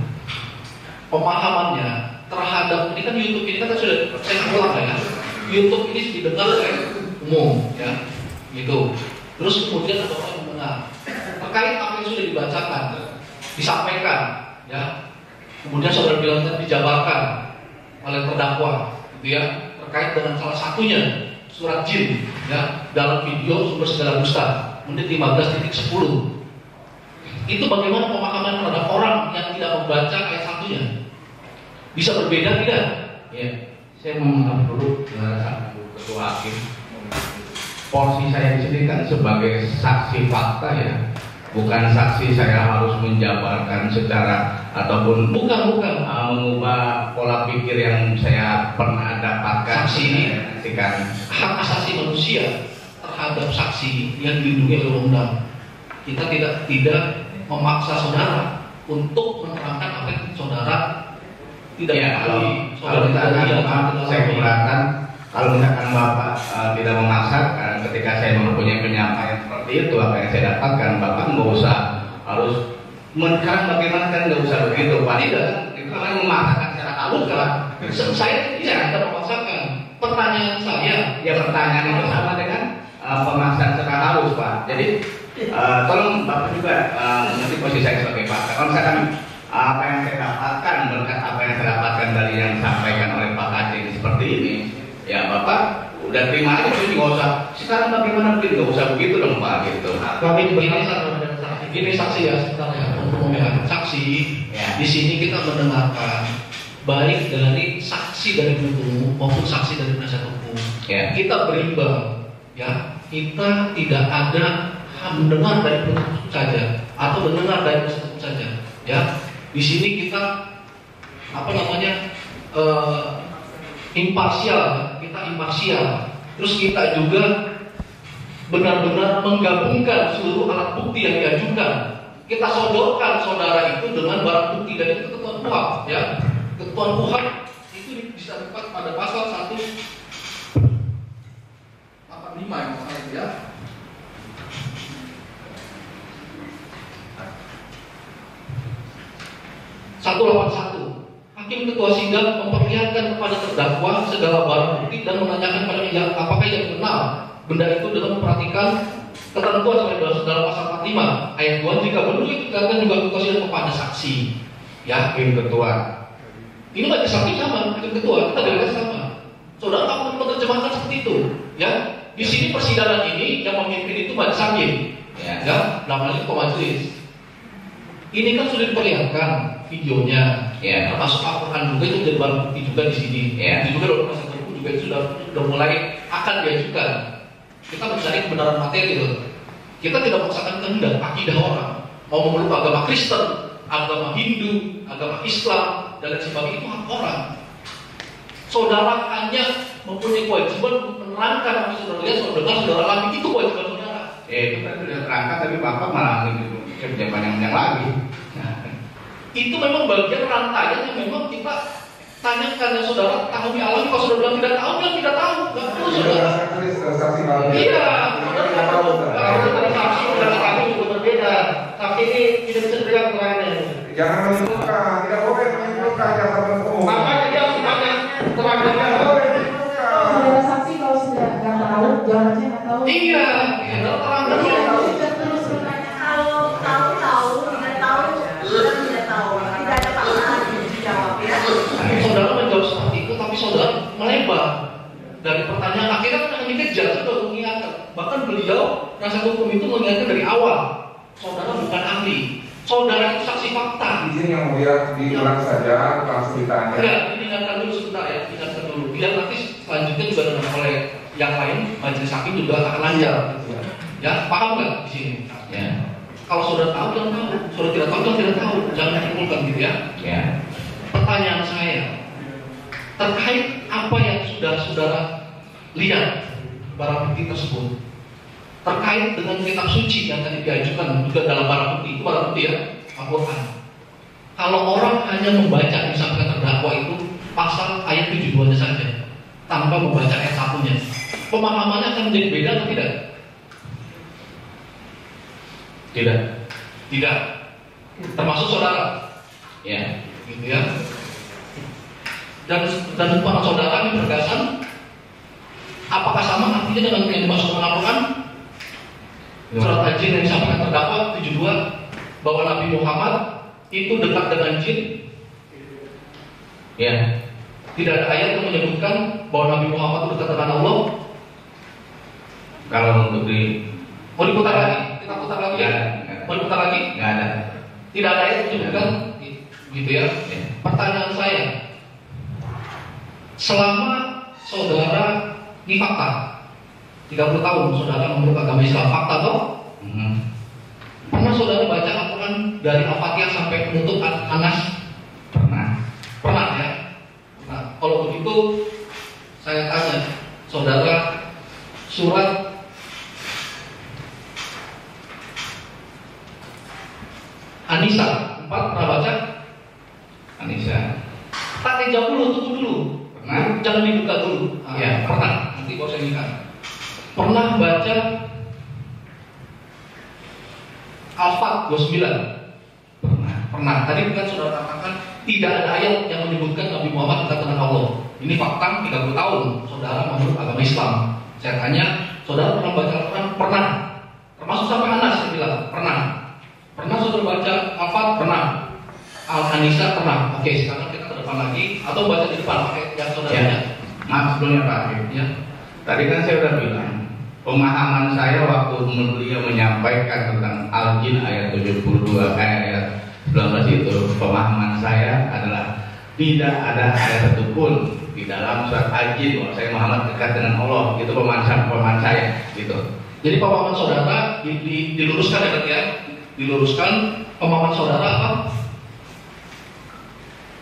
Pemahamannya terhadap ini kan YouTube ini kan sudah saya ulang ya. YouTube ini didengar oleh umum ya, gitu. Terus kemudian ada orang yang mendengar terkait apa yang sudah dibacakan, disampaikan, ya. Kemudian saudara bilang kan dijabarkan oleh terdakwa, gitu ya, terkait dengan salah satunya surat jin, ya, dalam video sumber segala dusta, menit 15.10. Itu bagaimana pemahaman terhadap orang yang tidak membaca ayat satunya? Bisa berbeda tidak? Ya, saya mau menganggap dulu ketua hakim. Porsi saya di sini kan sebagai saksi fakta ya, bukan saksi saya harus menjabarkan secara ataupun Bukan. mengubah pola pikir yang saya pernah dapatkan. Saksi ini kan hak asasi manusia terhadap saksi yang dilindungi oleh undang. Kita tidak memaksa saudara untuk menerangkan apa yang saudara tidak ya, mengetahui. kalau misalkan saya keberatan kalau misalkan Bapak tidak memaksakan ketika saya mempunyai penyampaian seperti itu apa yang saya dapatkan, Bapak nggak usah harus sekarang bagaimana kan nggak usah begitu Pak. Itu kan memaksakan secara bukan. Saya tidak memaksakan. Pertanyaan saya, Ya pertanyaan itu sama dengan pemaksaan secara halus Pak. Jadi tolong Bapak juga mengerti posisi saya sebagai Pak. Kalau misalkan apa yang saya dapatkan berkat apa yang saya dapatkan dari yang disampaikan oleh Pak Kacing seperti ini, ya Bapak udah terima aja, jadi nggak usah. Sekarang bagaimana mungkin nggak usah begitu dong Pak gitu. kami ini saksi ya sebenarnya untuk memilih saksi. Ya. Di sini kita mendengarkan baik dari saksi dari penuntut umum maupun saksi dari penasihat hukum. Ya. Kita berimbang, ya. Kita tidak ada mendengar dari penuntut umum saja atau mendengar dari penasihat hukum saja, ya. Di sini kita imparsial, kita imparsial. Terus kita juga benar-benar menggabungkan seluruh alat bukti yang diajukan. Kita sodorkan saudara itu dengan barang bukti dan itu ketentuan KUHP, ya. Ketentuan KUHP itu disebutkan pada pasal 185 yang masalah ya. 181. Hakim ketua sidang memperlihatkan kepada terdakwa segala barang bukti dan menanyakan pada yang apakah ia kenal benda itu dengan memperhatikan ketentuan sebagai dalam pasal 45 ayat 2 jika perlu diperlihatkan juga ketua sidang kepada saksi. Ya, Hakim ketua. ini majelis hakim sama, hakim ketua kita beda sama. Saudara tak perlu menerjemahkan seperti itu. Ya, di sini persidangan ini yang memimpin itu majelis hakim. Ya, namanya majelis. Ini kan sudah diperlihatkan videonya, Ya. termasuk Al-Quran juga itu menjadi barang bukti juga di sini. Ya. Itu juga dalam proses hukum juga itu sudah mulai akan diajukan. Kita mencari kebenaran materi loh. Kita tidak memaksakan kehendak akidah orang. Mau memeluk agama Kristen, agama Hindu, agama Islam dan lain sebagainya itu hak orang. Saudara hanya mempunyai kewajiban untuk menerangkan apa yang saudara lihat, saudara dengar, saudara alami, itu kewajiban saudara. Itu kan sudah terangkat tapi Bapak malah kerja banyak lagi. Itu memang bagian rantaian yang memang kita tanyakan yang saudara tahu alami. Kalau saudara bilang tidak tahu, bilang tidak tahu. Nggak perlu saudara. Iya, saudara tidak tahu. Kalau saudara saksi dan saksi juga berbeda. Saksi ini tidak bisa diberikan keterangan. Jangan menyimpulkan, tidak boleh menyimpulkan jaksa penuntut umum. Makanya dia harus banyak keterangan. Tidak boleh menyimpulkan. Saudara saksi kalau sudah nggak tahu, jangan aja nggak tahu. Iya, saudara terangkan. Sudah terus bertanya. Kalau tahu, tidak tahu, bilang tidak tahu. Tidak ada paksaan dijawab ya. Saudara menjawab seperti itu, tapi saudara melebar dari pertanyaan. Akhirnya kan yang dikejar sudah mengingatkan. Bahkan beliau penasihat hukum itu mengingatkan dari awal. Saudara bukan ahli. Saudara itu saksi fakta. Izin yang mulia diulang saja, langsung ditanya. Enggak, diingatkan dulu sebentar ya, diingatkan dulu. Biar nanti selanjutnya juga dengan oleh yang lain, majelis hakim juga akan lancar. Gitu ya. Ya, paham nggak di sini? Ya. Kalau saudara tahu, jangan tahu. Saudara tidak tahu, jangan tidak tahu. Jangan dikumpulkan gitu ya. Ya. Pertanyaan saya terkait apa yang sudah saudara lihat barang bukti tersebut, terkait dengan kitab suci yang tadi diajukan juga dalam barang bukti, itu barang bukti ya, Al-Quran. Kalau orang hanya membaca misalkan terdakwa itu pasal ayat 72 saja, tanpa membaca ayat satunya. Pemahamannya akan menjadi beda atau tidak? Tidak. Tidak. Termasuk saudara. Ya. Gitu ya. Dan para saudara ini berkesan, apakah sama artinya dengan yang dimaksud Al-Quran? Surat Al-Jin yang disampaikan terdakwa 72 bahwa Nabi Muhammad itu dekat dengan jin. Ya. Tidak ada ayat yang menyebutkan bahwa Nabi Muhammad itu dekat dengan Allah. Kalau untuk Mau diputar lagi? Kita putar lagi ya? Nggak ada. Mau diputar lagi? nggak ada. Tidak ada ayat yang menyebutkan gitu ya. Ya. Pertanyaan saya, selama saudara ini fakta 30 tahun saudara memeluk agama Islam, fakta toh? Pernah saudara baca Al-Quran dari Al-Fatihah sampai menutup An-Nas? Pernah ya? Nah, kalau begitu saya tanya saudara, surat An-Nisa 4 pernah baca? Anissa. Tak dijawab dulu, tunggu dulu. Pernah. Jangan dibuka dulu. Ya. Pernah. Nanti baru saya ingat. Pernah baca Al-Fat 29? Pernah. Tadi kan saudara katakan tidak ada ayat yang menyebutkan Nabi Muhammad dekat dengan Allah. Ini fakta 30 tahun saudara memeluk agama Islam. Saya tanya, saudara pernah baca Al-Quran? Pernah. Termasuk sampai Anas saya bilang, pernah. Pernah saudara baca Al-Fat? Pernah. Al-Anisa pernah. Oke, sekarang kita ke depan lagi atau baca di depan pakai yang saudara Ya. Maaf sebelumnya Pak Hakim. Ya. Tadi kan saya sudah bilang, pemahaman saya waktu beliau menyampaikan tentang Al-Jin ayat 72 ayat 19 itu, pemahaman saya adalah tidak ada ayat satupun di dalam surat Al-Jin bahwa saya Muhammad dekat dengan Allah. Itu pemahaman saya gitu. Jadi pemahaman saudara diluruskan ya berarti ya? Diluruskan pemahaman saudara apa?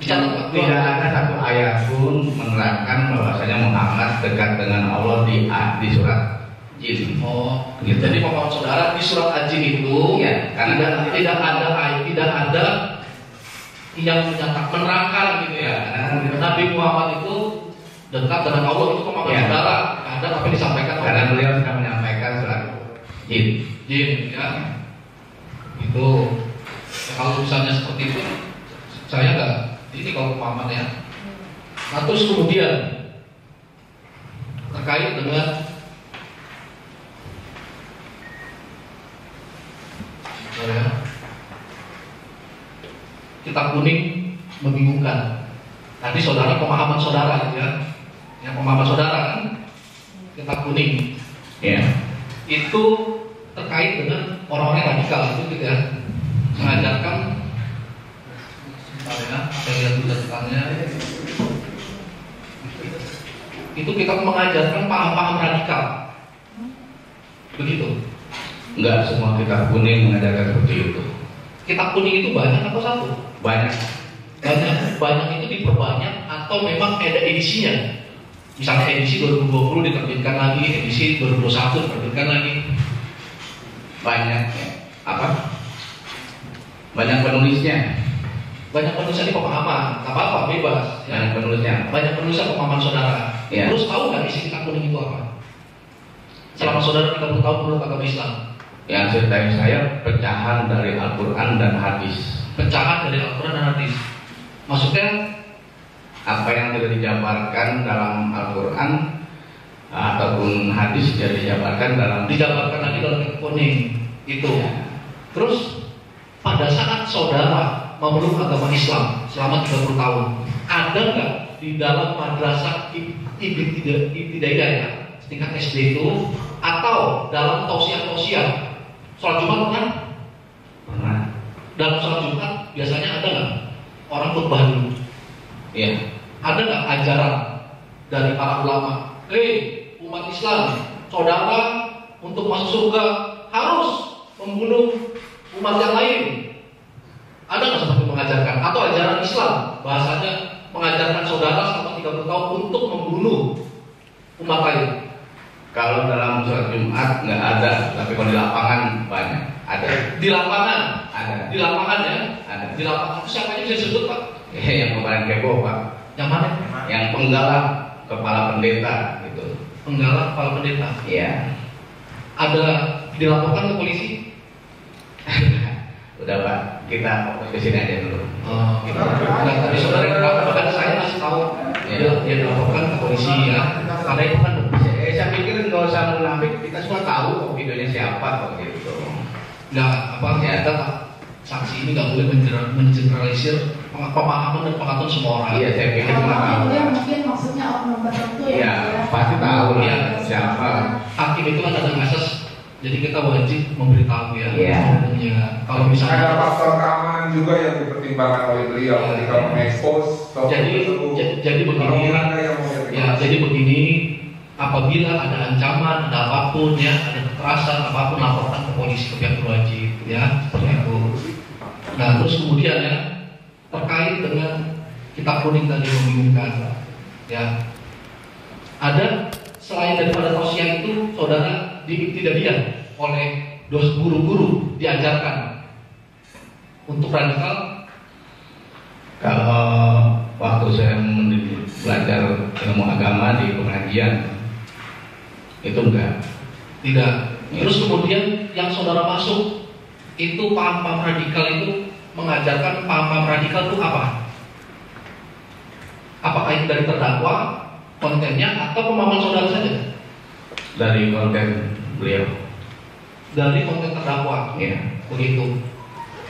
Dicatat, Pak. Tidak ada satu ayat pun menerangkan bahwasanya Muhammad dekat dengan Allah di surat Jin. Oh, Gitu. jadi pemahaman saudara di surat Al-Jin itu Ya, karena tidak ada yang menerangkan gitu ya. Nabi Muhammad itu dekat dengan Allah, itu pemahaman Ya. saudara. Ada tapi disampaikan oleh karena beliau sudah menyampaikan surat Jin. Jin ya. Itu ya, kalau misalnya seperti itu saya nggak ini kalau pemahamannya. Nah, terus kemudian terkait dengan kitab kuning membingungkan. Tadi saudara pemahaman saudara gitu ya. Yang pemahaman saudara kan kitab kuning. Ya. Itu terkait dengan orang-orang radikal itu gitu ya. Mengajarkan sebentar ya, saya lihat dulu catatannya. Itu kita mengajarkan paham-paham radikal. Begitu. Enggak semua kitab kuning mengajarkan seperti itu. Kitab kuning itu banyak atau satu? Banyak. Banyak itu diperbanyak atau memang ada edisinya. Misalnya edisi 2020 diterbitkan lagi, edisi 2021 diterbitkan lagi. Banyak ya. Apa? Banyak penulisnya. Banyak penulisan di pemahaman, tak apa-apa, bebas. Banyak Ya. penulisnya. Banyak penulisan pemahaman saudara. Ya. Terus tahu nggak isi kitab kuning itu apa? Selama saudara 30 tahun memeluk agama Islam, Yang setahu saya pecahan dari Al-Quran dan hadis. pecahan dari Al-Quran dan hadis. Maksudnya Apa yang tidak dijabarkan dalam Al-Quran ataupun hadis tidak dijabarkan dalam dijabarkan lagi dalam kitab kuning itu. Terus pada saat saudara memeluk agama Islam selama 30 tahun, ada nggak di dalam madrasah ibtidaiyah ya, tingkat SD itu, atau dalam tausiah sholat Jumat pernah? Pernah. Dalam sholat Jumat biasanya ada nggak orang khutbah dulu? Iya. Ada nggak ajaran dari para ulama? Umat Islam, saudara untuk masuk surga harus membunuh umat yang lain. Ada nggak seperti mengajarkan? Atau ajaran Islam bahasanya mengajarkan saudara selama 30 tahun untuk membunuh umat lain? Kalau dalam surat Jumat nggak ada, tapi kalau di lapangan banyak. Ada. Di lapangan, Ada. di lapangan ya, Ada. di lapangan. Siapa yang bisa disebut Pak? Yang kemarin kepo Pak. Yang mana? Yang penggalak. kepala pendeta gitu. Penggalang kepala pendeta. Iya. Ada dilaporkan ke polisi? Udah Pak, kita fokus ke sini aja dulu. Gitu. Nah, tadi saudara yang kan saya masih tahu dia dilaporkan ke polisi ya. Karena itu kan Saya pikir nggak usah munafik, kita semua tahu kok videonya siapa kok gitu. nggak apa Ya. kita saksi ini nggak boleh mengeneralisir pemahaman dan pengetahuan semua orang. Iya, saya pikir Kalau nggak tahu. dia mungkin maksudnya oknum tertentu ya. Iya, pasti tahu lah Iya. siapa. Hakim itu kan ada asas, jadi kita wajib memberitahu ya. Iya. Umumnya. Kalau Ada misalnya faktor keamanan juga yang dipertimbangkan oleh beliau ketika mengekspos topik tersebut. jadi begini. Kalau ada yang mau Ya, jadi begini, apabila ada ancaman, ada apapun ya, ada kekerasan, apapun laporkan ke polisi, ke pihak berwajib ya, seperti itu. Nah, terus kemudian ya, terkait dengan kitab kuning tadi membingungkan ya, ada selain daripada tausiah itu, saudara tidak diam oleh guru-guru diajarkan untuk radikal. Kalau waktu saya belajar ilmu agama di pengajian itu enggak. Tidak. Terus kemudian yang saudara masuk itu paham-paham radikal itu mengajarkan paham-paham radikal itu apa? Apakah itu dari terdakwa kontennya atau pemahaman saudara saja? Dari konten beliau. Dari konten terdakwa. Ya. Begitu.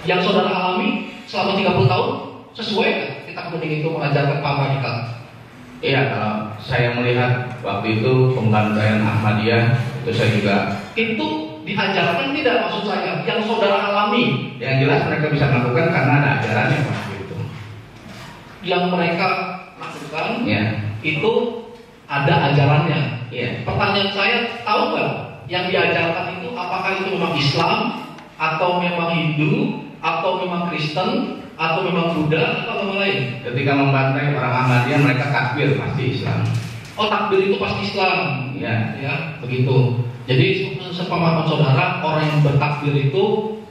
Yang saudara alami selama 30 tahun sesuai nggak kitab kuning itu mengajarkan paham radikal? Iya, kalau saya melihat waktu itu pembantaian Ahmadiyah itu saya juga Itu diajarkan tidak, maksud saya yang saudara alami, yang jelas mereka bisa melakukan karena ada ajarannya Pak gitu. yang mereka lakukan Ya. itu ada ajarannya. Iya. Pertanyaan saya, tahu nggak yang diajarkan itu apakah itu memang Islam atau memang Hindu atau memang Kristen atau memang Buddha atau memang lain? Ketika membantai orang Ahmadiyah mereka takbir pasti Islam. Oh, takbir itu pasti Islam. Ya. Ya, begitu. Jadi sepemahaman saudara, orang yang bertakbir itu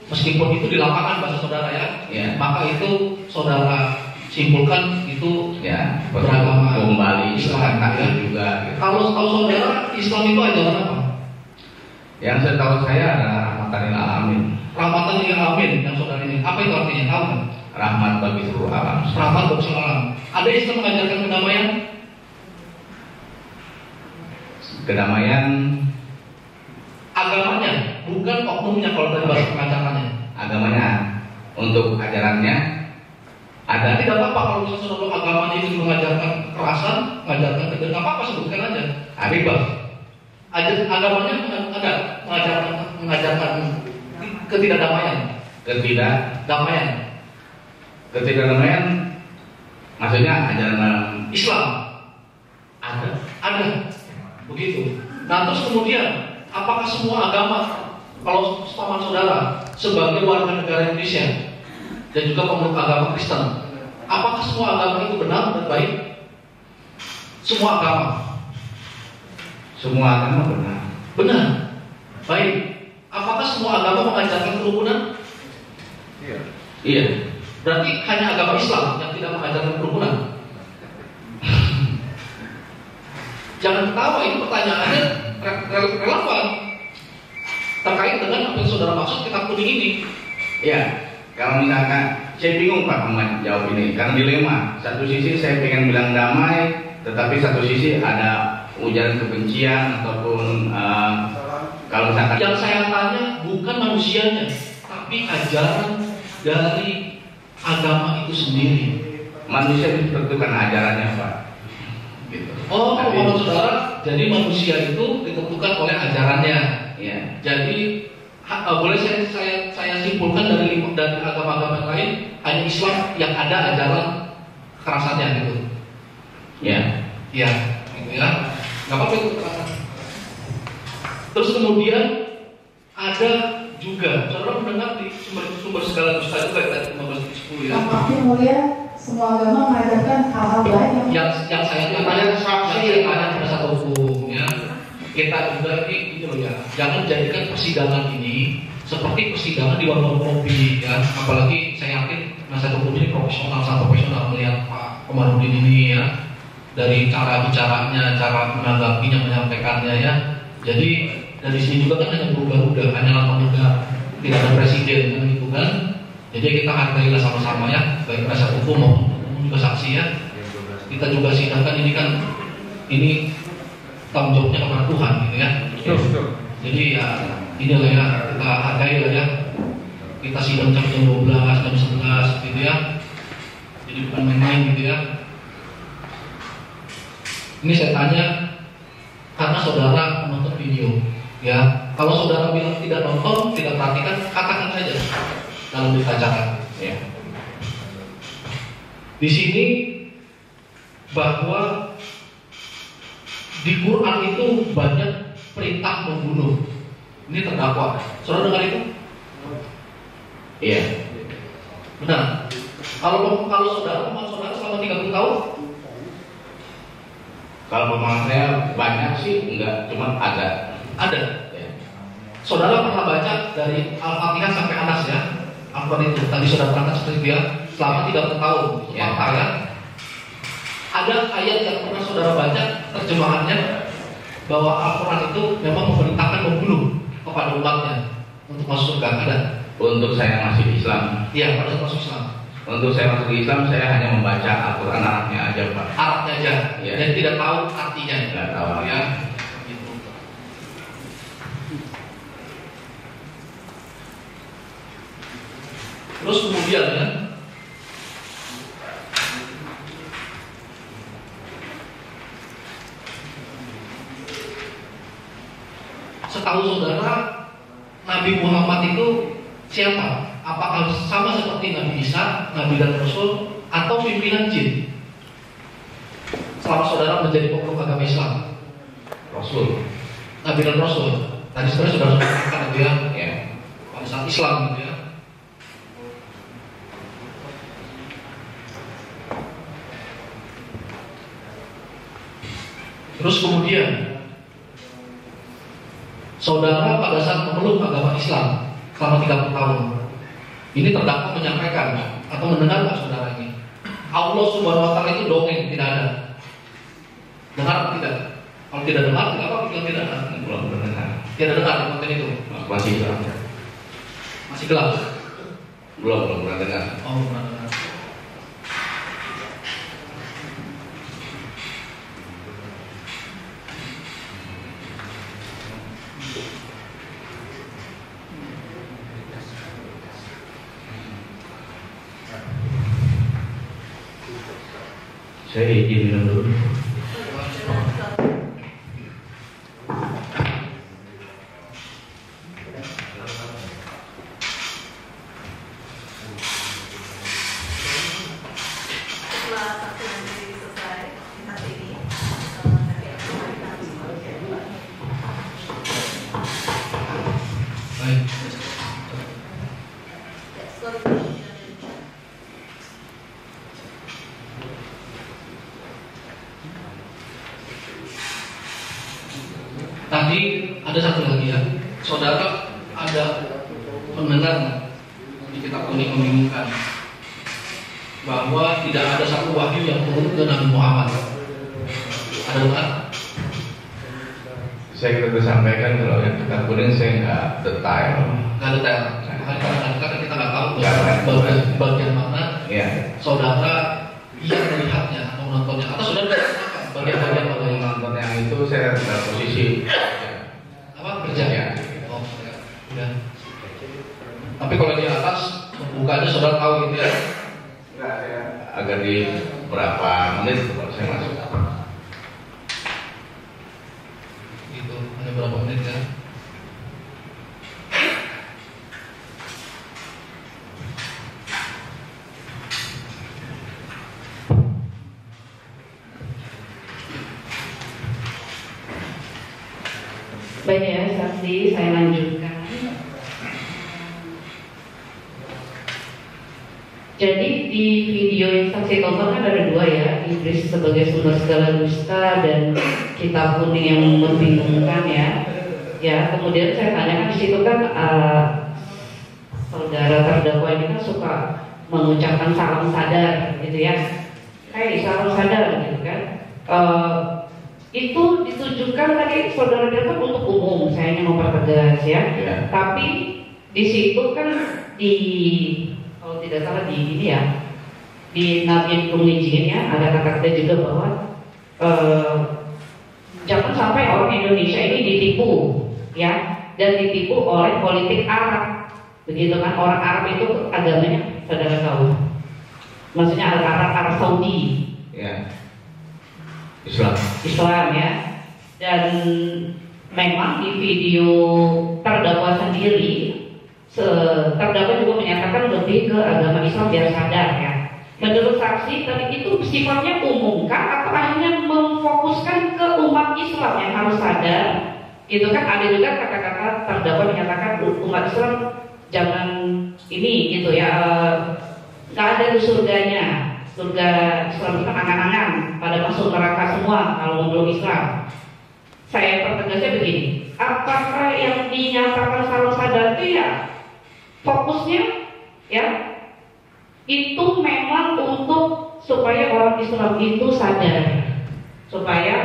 meskipun itu di lapangan bahasa saudara ya, Ya. maka itu saudara simpulkan itu Ya. beragama Kembali Islam Islam takbir ya. juga. Gitu. Kalau tahu saudara, Islam itu ajaran apa? Yang setahu saya adalah rahmatan lil alamin. Rahmatan lil alamin yang saudara ini. Apa itu artinya? Tahu nggak? Rahmat bagi seluruh alam. Rahmat bagi seluruh alam. Ada Islam mengajarkan kedamaian? Kedamaian Agamanya, bukan oknumnya kalau dari bahasa pengajarannya. agamanya untuk ajarannya ada. Tidak apa-apa kalau misalnya saudara agamanya itu mengajarkan kekerasan, mengajarkan kedamaian, nggak apa-apa sebutkan aja. Bebas. Agamanya ada mengajarkan ketidakdamaian, damaian. Ketidakdamaian maksudnya ajaran Islam ada, begitu. Nah terus kemudian apakah semua agama, kalau paman saudara sebagai warga negara Indonesia dan juga pemeluk agama Kristen, apakah semua agama itu benar dan baik? Semua agama benar. benar, baik. Apakah semua agama mengajarkan kerukunan? Iya. Berarti hanya agama Islam yang tidak mengajarkan kerukunan. Jangan ketawa, ini pertanyaannya relevan terkait dengan apa yang saudara maksud kitab kuning ini. Iya. Kalau misalkan saya bingung Pak menjawab ini karena dilema. Satu sisi saya pengen bilang damai, tetapi satu sisi ada ujaran kebencian ataupun kalau misalkan Yang saya tanya bukan manusianya, tapi ajaran dari agama itu sendiri. manusia ditentukan ajarannya Pak. Gitu. Oh, Tapi- pemahaman saudara, jadi manusia itu ditentukan oleh ajarannya. Iya. Jadi boleh saya simpulkan dari agama-agama lain, hanya Islam yang ada ajaran kekerasannya gitu. Iya. Iya, gitu ya. Nggak apa-apa itu kekerasan. Terus kemudian ada juga, saudara mendengar di sumber segala dusta juga tadi 15:10 ya. Yang makin mulia, semua agama mengajarkan hal-hal baik Yang saya tanya pada satu hukum ya. Kita juga ini gitu loh ya. Jangan jadikan persidangan ini seperti persidangan di warung kopi ya. Apalagi saya yakin penasihat hukum ini sangat profesional melihat Pak Komarudin ini ya. dari cara bicaranya, cara menanggapinya, menyampaikannya ya. Jadi dari sini juga kan hanya berubah-ubah, hanya lama muda, tidak ada presiden kan gitu kan. Jadi kita hargailah sama-sama ya, baik penasihat hukum maupun juga saksi ya. Kita juga sidangkan ini kan ini tanggung jawabnya kepada Tuhan gitu ya. Jadi ya inilah ya, kita hargai lah ya. Kita sidang jam 12, jam 11 gitu ya. Jadi bukan main-main gitu ya. Ini saya tanya karena saudara menonton video ya. Kalau saudara bilang tidak nonton, tidak perhatikan, katakan saja dalam berita acara ya. Di sini bahwa di Quran itu banyak perintah membunuh. Ini terdakwa. Saudara dengar itu? Iya. Benar. Kalau saudara selama 30 tahun? Kalau pemahaman saya banyak sih, enggak, cuma ada. Ada. Ya. Saudara pernah baca dari Al-Fatihah sampai Anas ya? Al-Quran itu tadi saudara berangkat seperti dia selama 30 tahun. Ya. Ya. Ada ayat yang pernah saudara baca terjemahannya bahwa Al-Quran itu memang memerintahkan membunuh kepada umatnya untuk masuk surga. Ada? Untuk saya masih Islam. Iya, pada saat masuk Islam. Untuk saya masuk Islam, saya hanya membaca Al-Quran Arabnya aja, Pak. Arabnya aja, Iya. dan tidak tahu artinya. Nggak tahu. Ya. Gitu. Terus kemudian ya, setahu saudara, Nabi Muhammad itu siapa? Apakah sama seperti Nabi Isa, Nabi dan Rasul, atau pimpinan jin? Selama saudara menjadi pemeluk agama Islam, Rasul. Nabi dan Rasul. Tadi sebenarnya saudara katakan itu ya, Ya. pada saat Islam gitu ya. Terus kemudian saudara pada saat memeluk agama Islam selama 30 tahun, ini terdakwa menyampaikan atau mendengar nggak saudara ini? Allah Subhanahu Wa Taala itu dongeng, tidak ada. Dengar atau tidak? Kalau tidak dengar, kenapa bilang tidak ada? Belum mendengar. Tidak dengar di konten itu. Masih Islam. Masih gelap. Belum pernah dengar. Oh, belum pernah dengar. Saya izin minum dulu. Setelah satu nanti selesai nanti ini nanti Baik. Tadi ada satu lagi ya, saudara ada mendengar di kitab kuning membingungkan bahwa tidak ada satu wahyu yang turun ke Nabi Muhammad. Ada dengar? Saya kira sampaikan kalau yang kita kuning saya nggak detail. Nggak detail. Kadang-kadang kita nggak tahu Nggak. bagian mana Ya. saudara yang melihatnya atau menontonnya, atau saudara merasakan bagian-bagian mana yang Nonton yang itu saya pada posisi apa kerja Ya. Oh, ya. Tapi kalau di atas bukanya saudara tahu gitu ya. Enggak, saya agak di berapa menit kalau saya masuk. Gitu, hanya berapa menit ya. Baik ya, saksi, saya lanjutkan. Jadi di video yang saksi tonton kan ada dua ya, Iblis sebagai sumber segala dusta dan kitab kuning yang membingungkan ya. Ya, kemudian saya tanyakan di situ kan saudara terdakwa ini kan suka mengucapkan salam sadar gitu ya. Hai, salam sadar gitu kan. itu ditujukan tadi saudara bilang untuk umum, saya ingin mempertegas ya. Tapi di situ kan kalau tidak salah di ini ya, di Nabi Kumijin ya ada kata-kata juga bahwa jangan sampai orang Indonesia ini ditipu ya, dan ditipu oleh politik Arab, begitu kan? Orang Arab itu agamanya saudara tahu, maksudnya Arab Saudi ya, Islam ya. Dan memang di video terdakwa sendiri, terdakwa juga menyatakan lebih ke agama Islam biar sadar ya. Menurut saksi tadi itu sifatnya umum kan, atau hanya memfokuskan ke umat Islam yang harus sadar? Itu kan ada juga kata-kata terdakwa menyatakan umat Islam jangan ini gitu ya, nggak ada di surganya. Surga Islam itu angan-angan pada masuk neraka semua kalau menurut Islam. Saya pertegasnya begini, apakah yang dinyatakan salah sadar itu ya fokusnya ya itu memang untuk supaya orang Islam itu sadar, supaya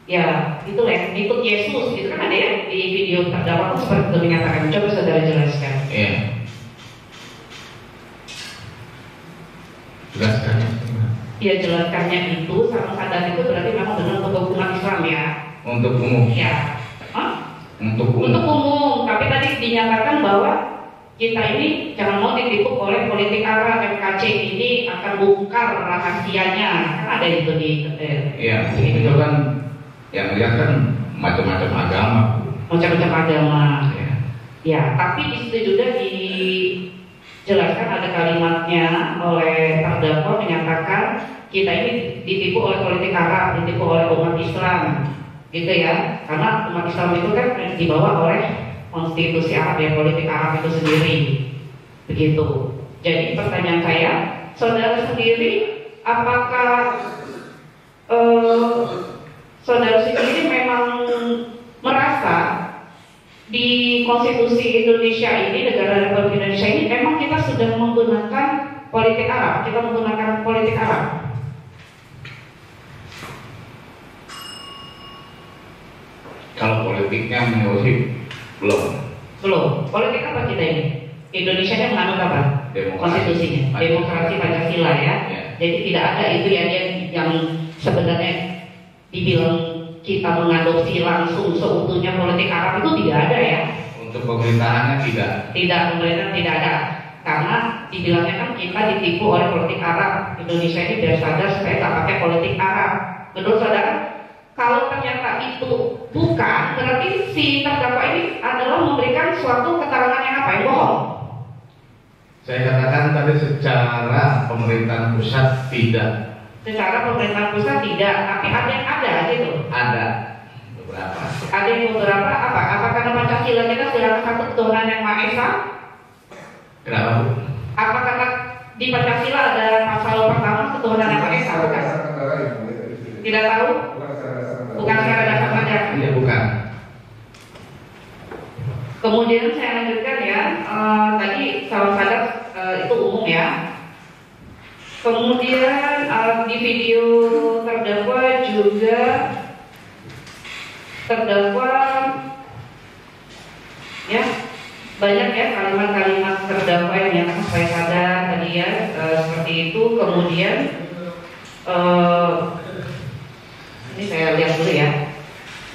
ya itulah ikut Yesus gitu kan, ada ya di video terdakwa itu seperti itu menyatakan. Coba saudara jelaskan. Iya. Jelaskannya. Ya jelaskannya itu sama sadar itu berarti memang benar untuk umat Islam ya. Untuk umum. Ya. Untuk umum. Untuk umum. Tapi tadi dinyatakan bahwa kita ini jangan mau ditipu oleh politik Arab. MKC ini akan bongkar rahasianya. Kan ada itu di. Iya. Itu kan yang lihat kan macam-macam agama. Macam-macam agama. Ya. Ya. Tapi di situ juga dijelaskan ada kalimatnya oleh terdakwa menyatakan kita ini ditipu oleh politik Arab, ditipu oleh umat Islam, gitu ya. Karena umat Islam itu kan dibawa oleh konstitusi Arab ya, politik Arab itu sendiri, begitu. Jadi pertanyaan saya, saudara sendiri, apakah saudara sendiri memang merasa di konstitusi Indonesia ini, negara Republik Indonesia ini, memang kita sudah menggunakan politik Arab, kita menggunakan politik Arab? Kalau politiknya menurut belum. Politik apa kita ini? Indonesia nya menganut apa? Konstitusinya, demokrasi Pancasila ya. Jadi tidak ada itu yang sebenarnya dibilang kita mengadopsi langsung seutuhnya politik Arab itu tidak ada ya. Untuk pemerintahannya tidak. Tidak, pemerintah tidak ada. Karena dibilangnya kan kita ditipu oleh politik Arab. Indonesia ini biar sadar supaya tak pakai politik Arab. Menurut saudara, kalau ternyata itu bukan, berarti si terdakwa ini adalah memberikan suatu keterangan yang apa? Yang bohong. Saya katakan tadi secara pemerintahan pusat tidak. Secara pemerintahan pusat tidak, tapi ada yang ada gitu. Ada beberapa. Ada yang beberapa apa? Apa karena Pancasila kita sudah satu ketuhanan yang Maha Esa? Kenapa Bu? Apa karena di Pancasila ada pasal pertama ketuhanan yang Maha Esa? Bukan? Tidak tahu? Bukan secara dasar saja. Iya bukan. Kemudian saya lanjutkan ya, tadi salah sadar itu umum ya. Kemudian di video terdakwa juga ya banyak ya kalimat-kalimat terdakwa yang menyatakan supaya sadar tadi ya, seperti itu. Kemudian ini saya lihat dulu ya,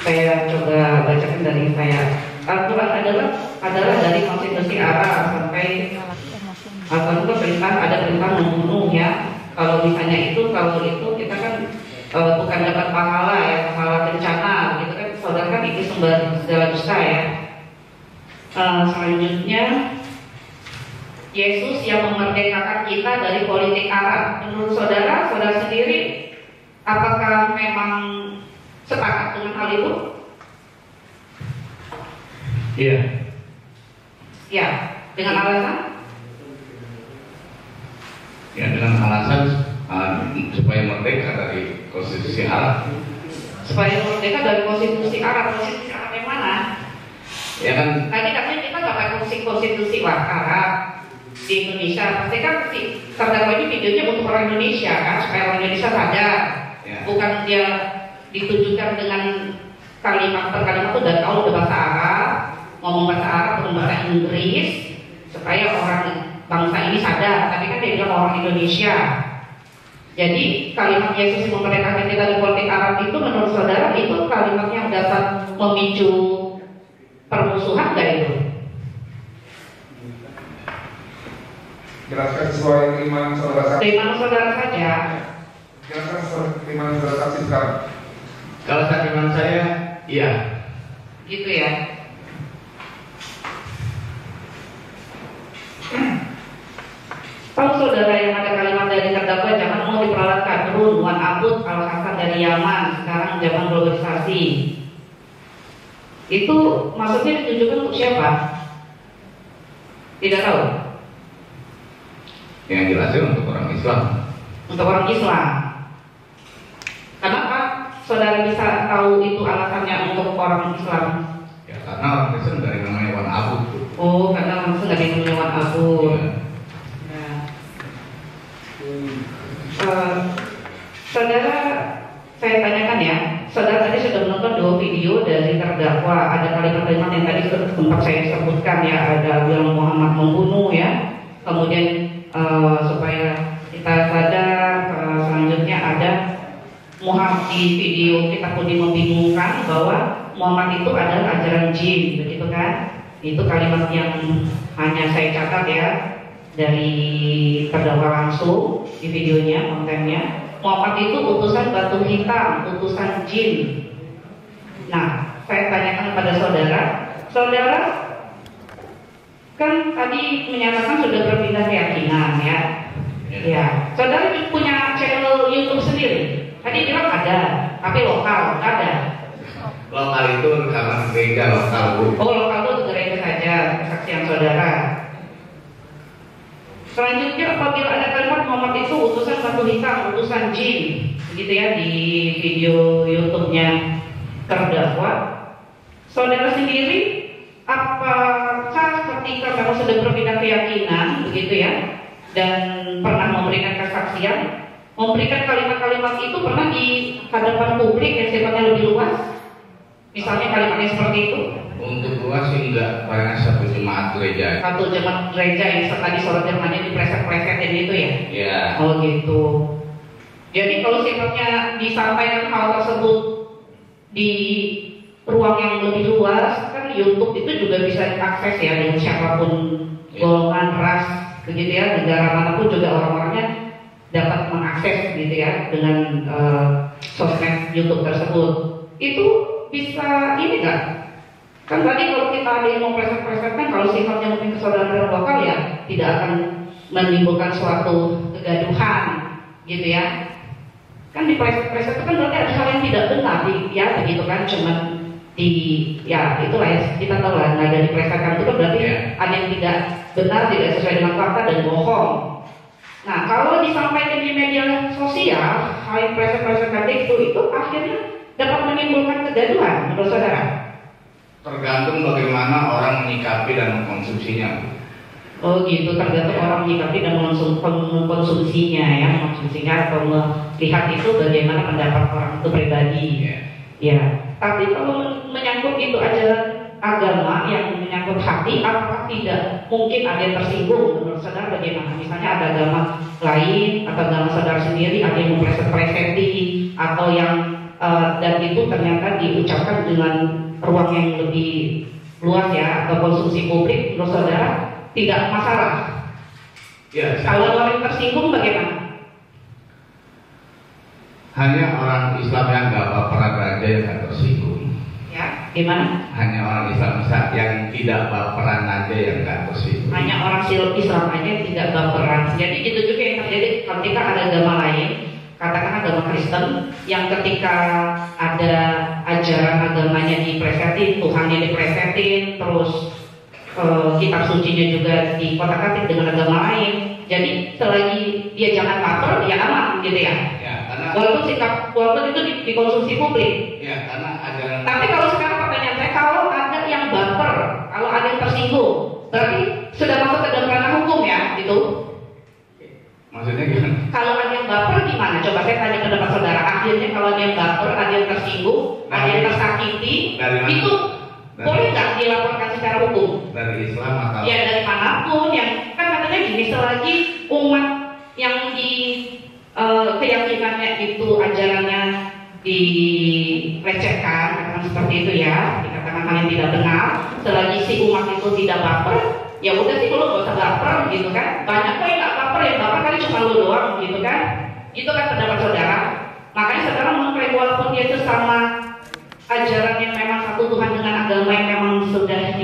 saya coba bacakan dari saya. Aturan adalah dari konstitusi Arab sampai atau itu ada perintah membunuh ya. Kalau misalnya kalau itu kita kan bukan dapat pahala ya, pahala bencana gitu kan. Saudara kan itu sumber segala dusta ya. Selanjutnya Yesus yang memerdekakan kita dari politik Arab. Menurut saudara sendiri, apakah memang sepakat dengan hal itu? Iya. Ya, dengan alasan? Ya dengan alasan supaya merdeka dari konstitusi Arab. Supaya merdeka dari konstitusi Arab. Konstitusi Arab yang mana? Ya kan? Tadi katanya kita nggak pakai konstitusi Arab di Indonesia. Pasti kan si terdakwa ini videonya untuk orang Indonesia kan, supaya orang Indonesia sadar. Ya. bukan dia ditujukan dengan kalimat per kalimat itu udah tahu udah bahasa Arab, ngomong bahasa Arab atau bahasa Inggris supaya orang bangsa ini sadar. Tapi kan dia bilang orang Indonesia. Jadi kalimat Yesus yang memerdekakan kita di politik Arab itu menurut saudara itu kalimat yang dapat memicu permusuhan nggak itu? Jelaskan sesuai iman saudara saksi. Dari mana saudara saja? Jelaskan sesuai iman saudara saksi sekarang. Kalau iman saya, iya. Gitu ya. Kalau saudara yang ada kalimat dari terdakwa jangan mau diperalat kadrun, Wan Abud Al Hasan dari Yaman, sekarang zaman globalisasi. Itu maksudnya ditujukan untuk siapa? Tidak tahu. Yang jelasnya untuk orang Islam. Untuk orang Islam. Kenapa saudara bisa tahu itu alasannya untuk orang Islam? Ya karena orang Kristen dari namanya Wan Abud. Oh, karena langsung nggak ada Wan Abud. Ya. Saudara, saya tanyakan ya, saudara tadi sudah menonton 2 video dari terdakwa. Ada kalimat-kalimat yang tadi sempat saya sebutkan ya, ada bilang Muhammad membunuh ya, kemudian supaya kita sadar, selanjutnya ada Muhammad di video kita pun membingungkan bahwa Muhammad itu adalah ajaran jin, begitu kan? Itu kalimat yang hanya saya catat ya dari terdakwa langsung di videonya, kontennya. Muhammad itu utusan batu hitam, utusan jin. Nah, saya tanyakan kepada saudara kan tadi menyatakan sudah berpindah keyakinan ya. Ya, saudara punya channel YouTube sendiri. Tadi bilang ada, tapi lokal nggak ada. Lokal itu rekaman gereja lokal, Bu. Oh, lokal itu gereja saja, kesaksian saudara. Selanjutnya apabila ada kalimat Muhammad itu utusan batu hitam, utusan jin, begitu ya di video YouTube-nya terdakwa. Saudara sendiri, apakah ketika kamu sudah berpindah keyakinan, begitu ya, dan pernah memberikan kesaksian, memberikan kalimat-kalimat itu pernah di hadapan publik yang sifatnya lebih luas? Misalnya kalimatnya seperti itu? Untuk luas sih enggak, karena satu jemaat gereja. Satu jemaat gereja yang tadi sholat jemaatnya dipreset-presetin itu ya? Iya. Oh gitu. Jadi kalau sifatnya disampaikan hal tersebut di ruang yang lebih luas, kan YouTube itu juga bisa diakses ya dengan siapapun, golongan, ras, begitu ya, negara manapun juga orang-orangnya dapat mengakses gitu ya dengan sosmed YouTube tersebut. Itu bisa ini nggak? Kan tadi kalau kita ada yang mau preset-presetkan, kalau sifatnya mungkin kesadaran lokal ya tidak akan menimbulkan suatu kegaduhan gitu ya. Kan di preset-preset itu kan berarti ada hal yang tidak benar ya begitu kan, cuman di ya itulah ya kita tahu lah, nggak ada dipresetkan itu kan berarti ada yang tidak benar, tidak sesuai dengan fakta dan bohong. Nah kalau disampaikan di media sosial hal yang preset-presetkan itu akhirnya dapat menimbulkan kegaduhan menurut saudara? Tergantung bagaimana orang menyikapi dan mengkonsumsinya. Oh gitu, tergantung orang menyikapi dan mengkonsumsinya ya, mengkonsumsinya atau melihat itu bagaimana pendapat orang itu pribadi. Ya, tapi kalau menyangkut itu ajaran agama yang menyangkut hati, apakah tidak mungkin ada yang tersinggung menurut saudara bagaimana? Misalnya ada agama lain atau agama saudara sendiri ada yang mempreset-preseti atau yang dan itu ternyata diucapkan dengan ruang yang lebih luas ya atau konsumsi publik, menurut saudara tidak masalah. Ya, kalau orang tersinggung bagaimana? Hanya orang Islam yang nggak baperan aja yang nggak tersinggung. Ya, gimana? Hanya orang Islam yang tidak baperan aja yang nggak tersinggung. Hanya orang Islam aja yang tidak baperan. Jadi itu juga yang terjadi ketika ada agama lain, katakan agama Kristen, yang ketika ada ajaran agamanya dipresetin, Tuhannya dipresetin, terus kitab sucinya juga dikotak-katik dengan agama lain. Jadi selagi dia jangan baper, dia aman gitu ya. Ya, karena walaupun itu dikonsumsi publik. Ya, karena ajaran. Tapi kalau sekarang pertanyaan saya, kalau ada yang baper, kalau ada yang tersinggung, berarti sudah masuk ke dalam ranah hukum ya, gitu. Maksud Maksudnya gimana? Kalau ada yang baper gimana? Coba saya tanya pendapat saudara. Akhirnya kalau ada yang baper, ada yang tersinggung, ada yang tersakiti, Dari mana? itu boleh nggak dilaporkan secara hukum? Dari Islam atau? Ya dari manapun yang kan katanya gini, selagi umat yang di keyakinannya itu ajarannya dilecehkan, katakan seperti itu ya, dikatakan hal yang tidak benar, selagi si umat itu tidak baper, ya udah sih lu gak usah baper gitu kan. Banyak kok yang gak baper, yang baper kali cuma lu doang gitu kan. Itu kan pendapat saudara. Makanya saudara mengklaim walaupun dia itu sama ajaran yang memang satu Tuhan dengan agama yang memang sudah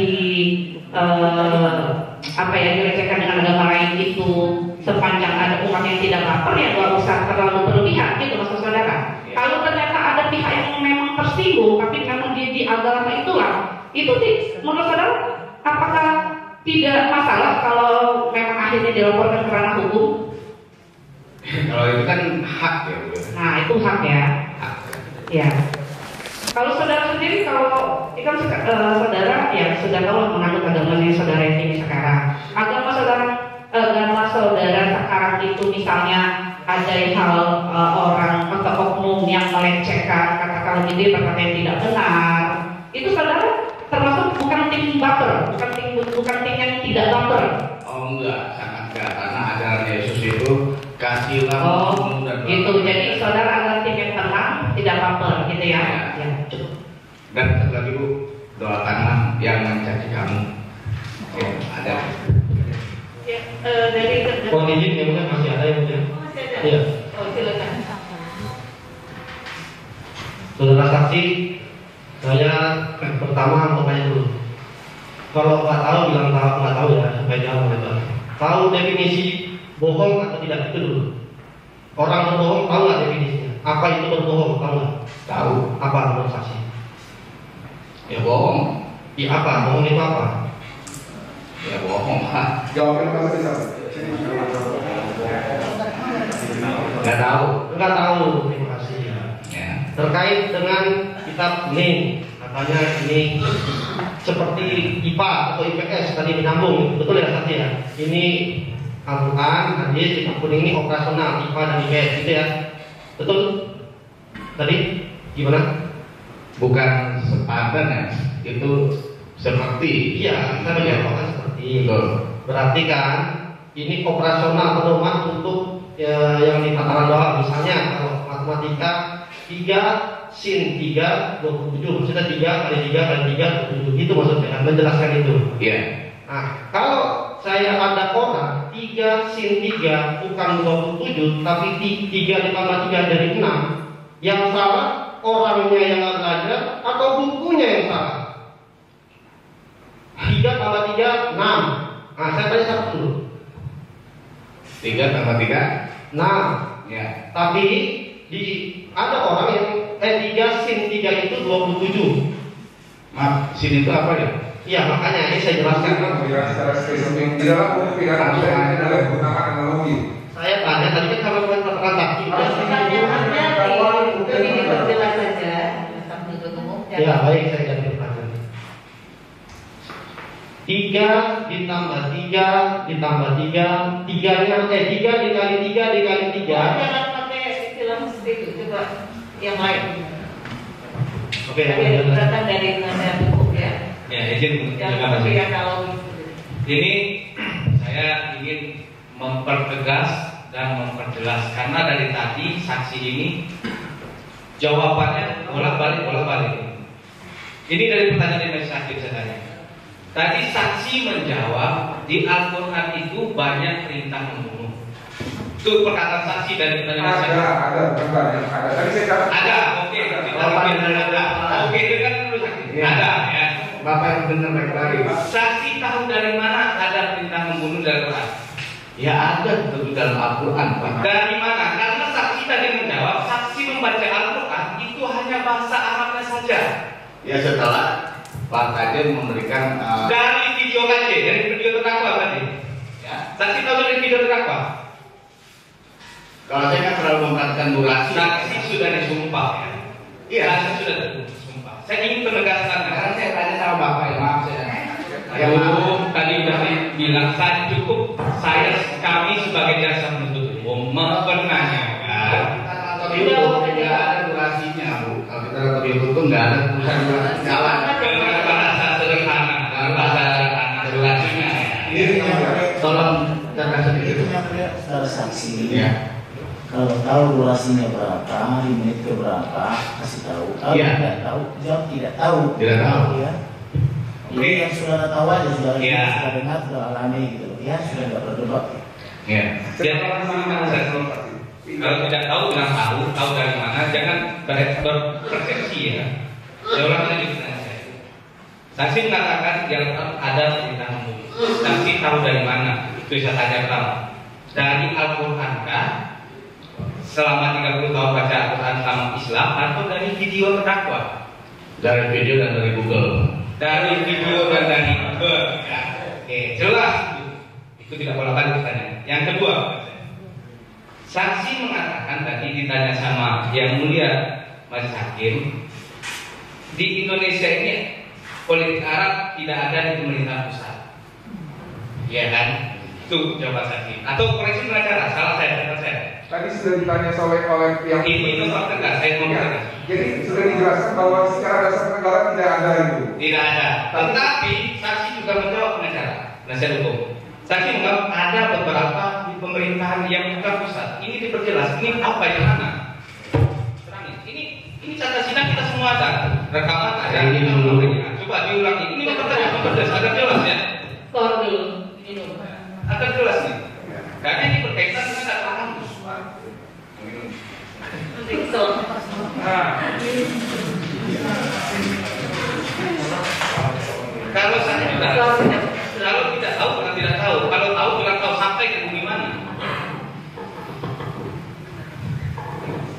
dilecehkan dengan agama lain itu, sepanjang ada umat yang tidak baper ya gak usah terlalu berlebihan gitu maksud saudara. Kalau ternyata ada pihak yang memang tersinggung tapi memang di agama itulah, itu menurut saudara apakah tidak masalah kalau memang akhirnya dilaporkan ke ranah hukum? Kalau itu kan hak ya, Bu. Nah itu hak ya. Hak. Ya. Kalau saudara sendiri, kalau kan saudara ya sudah tahu menganut agama yang saudara yakini sekarang. Agama saudara sekarang itu misalnya ada hal orang atau oknum yang melecehkan, katakan gitu berkata yang tidak benar, itu saudara termasuk bukan tim baper, bukan tim yang tidak baper. Oh enggak, sangat enggak, karena ajaran Yesus itu kasihlah Oh, itu jadi saudara adalah tim yang tenang, tidak baper gitu ya. Ya, cukup. Dan satu lagi Bu, doakanlah yang mencaci kamu. Oke, ada. Ya, dari Mohon izin ya, mungkin masih ada yang punya. masih ada. Iya. Oh, silakan. Saudara saksi, saya pertama mau tanya dulu. Kalau nggak tahu bilang tahu, nggak tahu ya, supaya jangan melebar. Tahu definisi bohong atau tidak itu dulu. Orang berbohong tahu nggak definisinya? Apa itu berbohong? Tahu nggak? Tahu. Apa menurut saksi? Ya bohong. Iya apa? Bohong itu apa? Ya bohong. Jawabnya Mas bisa. Nggak tahu. Nggak tahu. Terima kasih. Ya. Terkait dengan kitab ini, katanya ini seperti IPA atau IPS tadi menyambung, betul ya saksi ya? Ini Al-Quran, hadis, kitab kuning ini operasional IPA dan IPS gitu ya? Betul? Tadi gimana? Bukan sepadan ya, itu seperti. Iya, saya menjawabkan seperti Betul. berarti kan ini operasional pedoman untuk yang di tataran bawah. Misalnya kalau matematika 3 sin 3 27, maksudnya 3 kali 3 kali 3 27, itu maksudnya kan menjelaskan itu. Iya. Nah, kalau saya ada orang 3 sin 3 bukan 27 tapi 3 ditambah 3 dari 6, yang salah orangnya yang nggak belajar atau bukunya yang salah? 3 tambah 3 6. Nah, saya tanya satu dulu. 3 tambah 3. 6. Ya. Tapi ada orang yang 3 sin 3 itu 27. Maaf, sini itu apa ya? Iya, makanya ini saya jelaskan. Ya, secara spesifik di dalam hukum pidana ini boleh menggunakan analogi. Saya tanya tadi kan kalau bukan katakan saksi. Kalau pertanyaannya lebih diperjelas saja sambil ketemu. Ya, baik, saya ganti pertanyaan. 3 ditambah 3 ditambah 3, 3-nya 3 dikali 3 dikali 3. Jangan pakai istilah itu, coba yang lain. Oke, Yang datang dari nasihat hukum ya. Ya, izin Yang terima kasih. analogis. Ini saya ingin mempertegas dan memperjelas karena dari tadi saksi ini jawabannya bolak-balik. Ini dari pertanyaan yang Majelis Hakim saya tanya. Tadi saksi menjawab di Al-Quran itu banyak perintah membunuh. Itu perkataan saksi dari pertanyaan saya. Ada, bentar ya. Ada. Tadi saya katakan. Ada, oke. Ada. Oke, itu kan dulu saksi. Ya. Ada, ya. Bapak yang benar baik lagi. Saksi tahu dari mana ada perintah membunuh dalam Al-Quran? Ya ada tentu dalam Al-Quran Pak. Dari mana? Karena saksi tadi menjawab, saksi membaca Al-Quran itu hanya bahasa Arabnya saja. Ya setelah Pak Kajen memberikan Dari video kajian, dari video terdakwa tadi. ya. Saksi tahu dari video terdakwa? Kalau saya kan terlalu memperhatikan durasi. Saksi sudah disumpah ya. Iya. Saksi sudah disumpah. Saya ingin penegasan. Sekarang saya tanya sama Bapak ya, maaf saya. Ya, tadi sudah dibilang saya cukup. Kami sebagai jaksa penuntut umum bukan jalan dengan bahasa sederhana, bahasa durasinya. tolong cerdas sedikit. Saudara saksi, Ya. kalau tahu durasinya berapa, di menit ke berapa, kasih tahu. Kalau Iya. tidak tahu, jawab tidak tahu. Tidak tahu. Ya. Ini yang saudara tahu aja, saudara Iya. sudah dengar, sudah alami gitu. Ya, sudah nggak berdebat. Ya. Jadi kalau tidak tahu bilang tahu dari mana, jangan berpersepsi ya. Saya ulang lagi pertanyaan saya. Saksi mengatakan yang ada perintah membunuh. Saksi tahu dari mana? Itu saya tanya tahu. Dari Al-Quran kah? Selama 30 tahun baca Al-Quran sama Islam atau dari video terdakwa? Dari video dan dari Google. Dari video dan dari Google. Ya. Oke, jelas itu tidak boleh lagi pertanyaan. Yang kedua, saksi mengatakan tadi ditanya sama yang mulia Mas Hakim, di Indonesia ini politik Arab tidak ada di pemerintah pusat, ya kan? Itu jawaban saksi. Atau koreksi pengacara, salah saya. Tadi sudah ditanya oleh yang Ini nomor tegas, saya mau tegas. Jadi sudah dijelaskan bahwa secara dasar negara tidak ada itu. Tidak ada. Tetapi saksi juga menjawab pengacara, penasihat hukum. Saksi menganggap ada beberapa di pemerintahan yang bukan pusat. Ini diperjelas. Ini apa yang mana? Terangin. Ini catat sidang kita semua ada. Rekaman ada. Ini dulu. Coba diulangi. Ini memperjelas. Agar jelas ya. Skor dulu, minum. Agar jelas nih. Karena ini berkaitan dengan data kampus. Rikson. Nah, kalau saya juga kalau tidak tahu bukan tidak tahu. Kalau tahu bilang tahu, sampai ke gimana?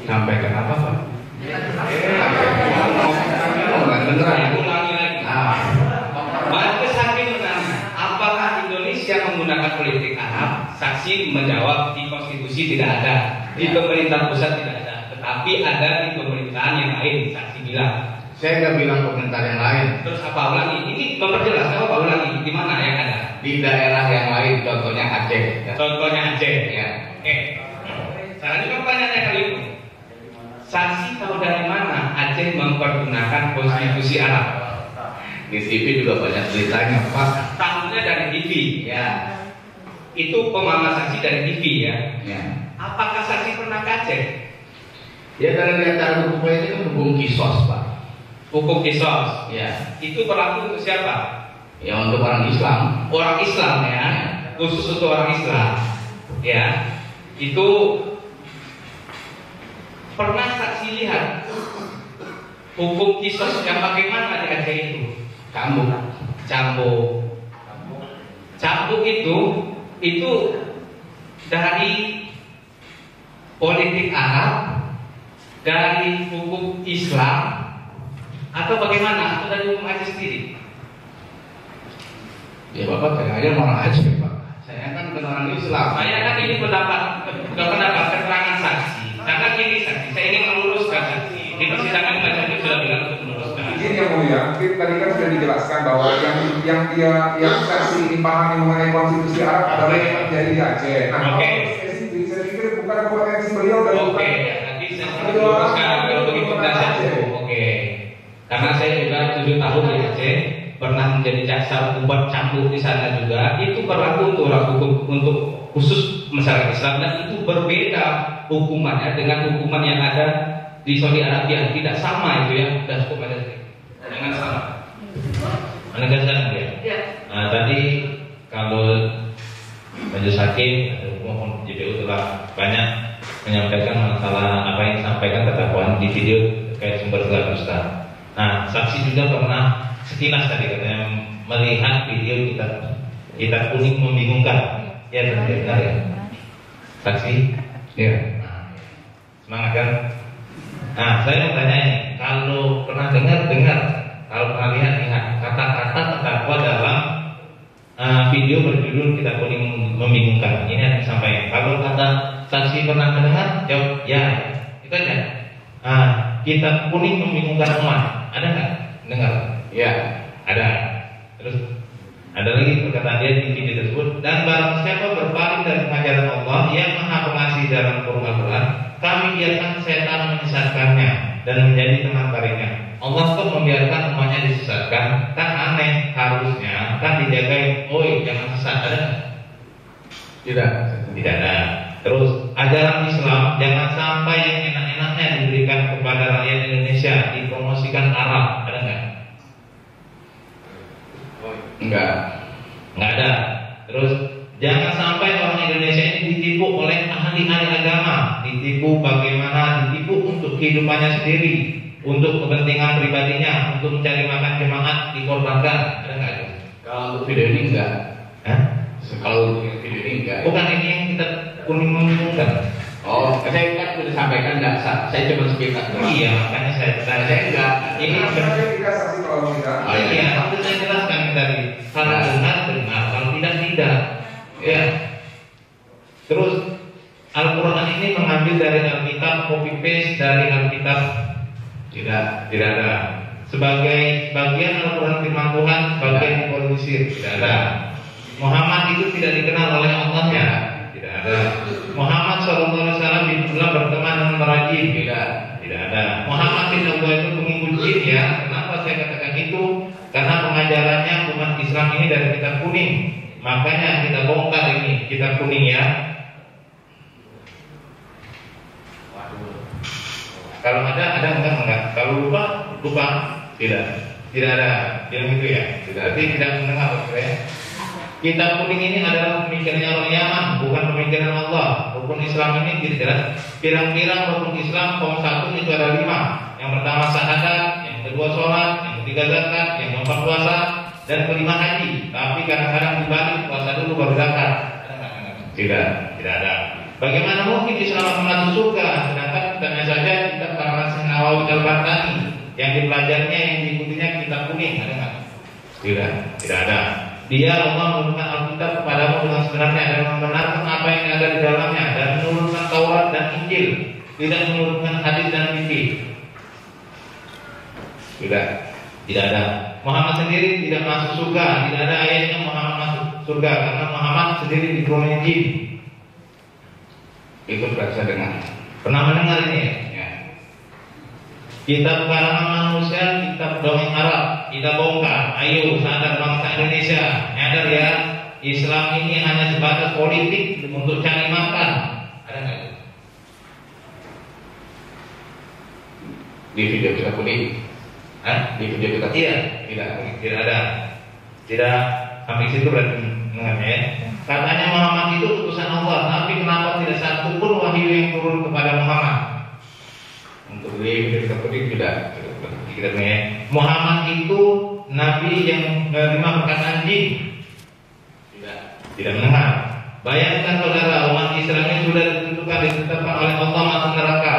Sampai ke apa, Pak? Saya ulangi lagi. Nah, Majelis Hakim bertanya, apakah Indonesia menggunakan politik Arab? Saksi menjawab di konstitusi tidak ada, di pemerintah pusat tidak ada, tetapi ada di pemerintahan yang lain. Saksi bilang. saya nggak bilang komentar yang lain. Terus apa ulangi? Ini memperjelas apa ulangi? Di mana yang ada? Di daerah yang lain, contohnya Aceh. Ya. Contohnya Aceh. Ya. Oke. Sekarang juga pertanyaannya kali itu. Saksi tahu dari mana Aceh mempergunakan konstitusi Arab? Di TV juga banyak ceritanya, Pak. Tahunya dari TV. Ya. Itu pemahaman saksi dari TV ya. Ya. Apakah saksi pernah ke Aceh? Ya, dari acara hukum itu kan hukum kisos, Pak. Hukum kisos. Ya. Itu berlaku untuk siapa? Ya, untuk orang Islam. Orang Islam ya. Khusus untuk orang Islam. Ya. Itu pernah saksi lihat hukum kisos yang bagaimana di Aceh itu? Cambuk. Cambuk itu dari politik Arab, dari hukum Islam, atau bagaimana? Atau dari hukum Aceh sendiri? Ya, Bapak tanya aja orang Aceh, Pak. Saya kan bukan orang Islam. Saya kan ini pendapat keterangan saksi. Karena gini saksi, saya ingin meluruskan saksi. Di persidangan majelis sudah bilang untuk meluruskan. Izin yang mulia, tadi kan sudah dijelaskan bahwa yang saksi ini pahami mengenai konstitusi Arab adalah yang terjadi di Aceh. Nah, Oke. saya pikir bukan potensi beliau dan Oke, bukan. nanti saya meluruskan kalau begitu penasihat hukum. Oke. Karena saya juga 7 tahun di Aceh, pernah menjadi jaksa buat cambuk di sana juga. Itu berlaku untuk orang hukum untuk khusus masyarakat Islam, dan itu berbeda hukumannya dengan hukuman yang ada di Saudi Arabia. Tidak sama itu ya, dan hukum ada jangan sama. Menegaskan ya. Ya. Nah, tadi kalau Majelis Hakim maupun JPU telah banyak menyampaikan masalah apa yang disampaikan terdakwa di video terkait sumber gelar dusta. Nah, saksi juga pernah sekilas tadi katanya melihat video kita kuning membingungkan. Ya, benar ya. Saksi? Ya. Semangat kan? Nah, saya mau tanya ini, kalau pernah dengar, kalau pernah lihat kata-kata terdakwa dalam video berjudul Kita Kuning Membingungkan. Ini yang disampaikan. Kalau kata saksi pernah mendengar, jawab ya. Itu aja. Kita Kuning Membingungkan umat. Ada nggak? Dengar? Ya. Ada. Terus ada lagi perkataan dia di video tersebut. Dan barang siapa berpaling dari ajaran Allah yang Maha Pengasih dalam Al-Quran, kami biarkan setan menyesatkannya dan menjadi teman karibnya. Allah kok membiarkan umatnya disesatkan? Kan aneh, harusnya kan dijagain. Oi, jangan sesat, ada nggak? Tidak ada. Terus ajaran Islam jangan sampai yang enak-enaknya diberikan kepada rakyat Indonesia, dipromosikan Arab, ada nggak? Enggak ada. Terus jangan sampai orang Indonesia ini ditipu oleh ahli-ahli agama, ditipu bagaimana, ditipu untuk kehidupannya sendiri, untuk kepentingan pribadinya, untuk mencari makan jemaat dikorbankan, ada nggak? Kalau untuk video ini enggak. Hah? Kalau untuk video ini enggak. Bukan ini yang kita kuning menguntungkan. Oh, saya kan sudah sampaikan enggak, saya cuma sekitar doang. Iya, makanya saya enggak. Ini Tiga saksi kalau tidak. Oh, iya. iya, itu saya jelaskan tadi. Kalau benar, kalau tidak. Ya. Terus Al-Quran ini mengambil dari Alkitab, copy paste dari Alkitab. Tidak ada. Sebagai bagian Al-Quran firman Tuhan, bagian dipolitisir, tidak ada. Muhammad itu tidak dikenal oleh Allah-nya, tidak ada. Muhammad SAW pernah berteman dengan para jin, tidak ada. Muhammad bin Allah itu pengikut jin ya. Kenapa saya katakan itu? Karena pengajarannya umat Islam ini dari kitab kuning. Makanya kita bongkar ini kitab kuning ya. Kalau ada enggak? Kalau lupa, tidak ada. Yang itu ya. Berarti tidak mendengar ya. Kitab kuning ini adalah pemikirannya orang Yaman, bukan pemikiran Allah. Rukun Islam ini tidak jelas. Pirang-pirang rukun Islam kaum satu itu ada 5. Yang pertama syahadat, yang kedua sholat, yang ketiga zakat, yang keempat puasa, dan kelima haji. Tapi kadang-kadang dibalik, puasa dulu baru zakat. Tidak ada. Bagaimana mungkin Islam akan masuk surga? Sedangkan kitanya saja kitab karangan Nawawi Al-Bartani yang dipelajarinya, yang diikutinya kitab kuning, ada nggak? Tidak ada. Dia Allah menurunkan Alkitab kepadamu dengan sebenarnya dan membenarkan apa yang ada di dalamnya dan menurunkan Taurat dan Injil, tidak menurunkan hadis dan fikih. Tidak ada. Muhammad sendiri tidak masuk surga, tidak ada ayatnya Muhammad masuk surga karena Muhammad sendiri diturunin jin. Itu berasa dengar. Pernah mendengar ini ya? Kitab karangan manusia, kitab dongeng Arab, kita bongkar. Ayo sadar bangsa Indonesia, nyadar ya, Islam ini hanya sebatas politik untuk cari makan. Ada nggak? Di video kita kuning. Di video kita tidak ada. Tidak sampai situ berarti mendengar ya. Katanya Muhammad itu utusan Allah, tapi kenapa tidak satu pun wahyu yang turun kepada Muhammad? Untuk di video kita kuning tidak ya. Muhammad itu nabi yang menerima perkataan jin. Tidak mendengar. Bayangkan saudara, umat Islam ini sudah ditetapkan oleh Allah masuk neraka.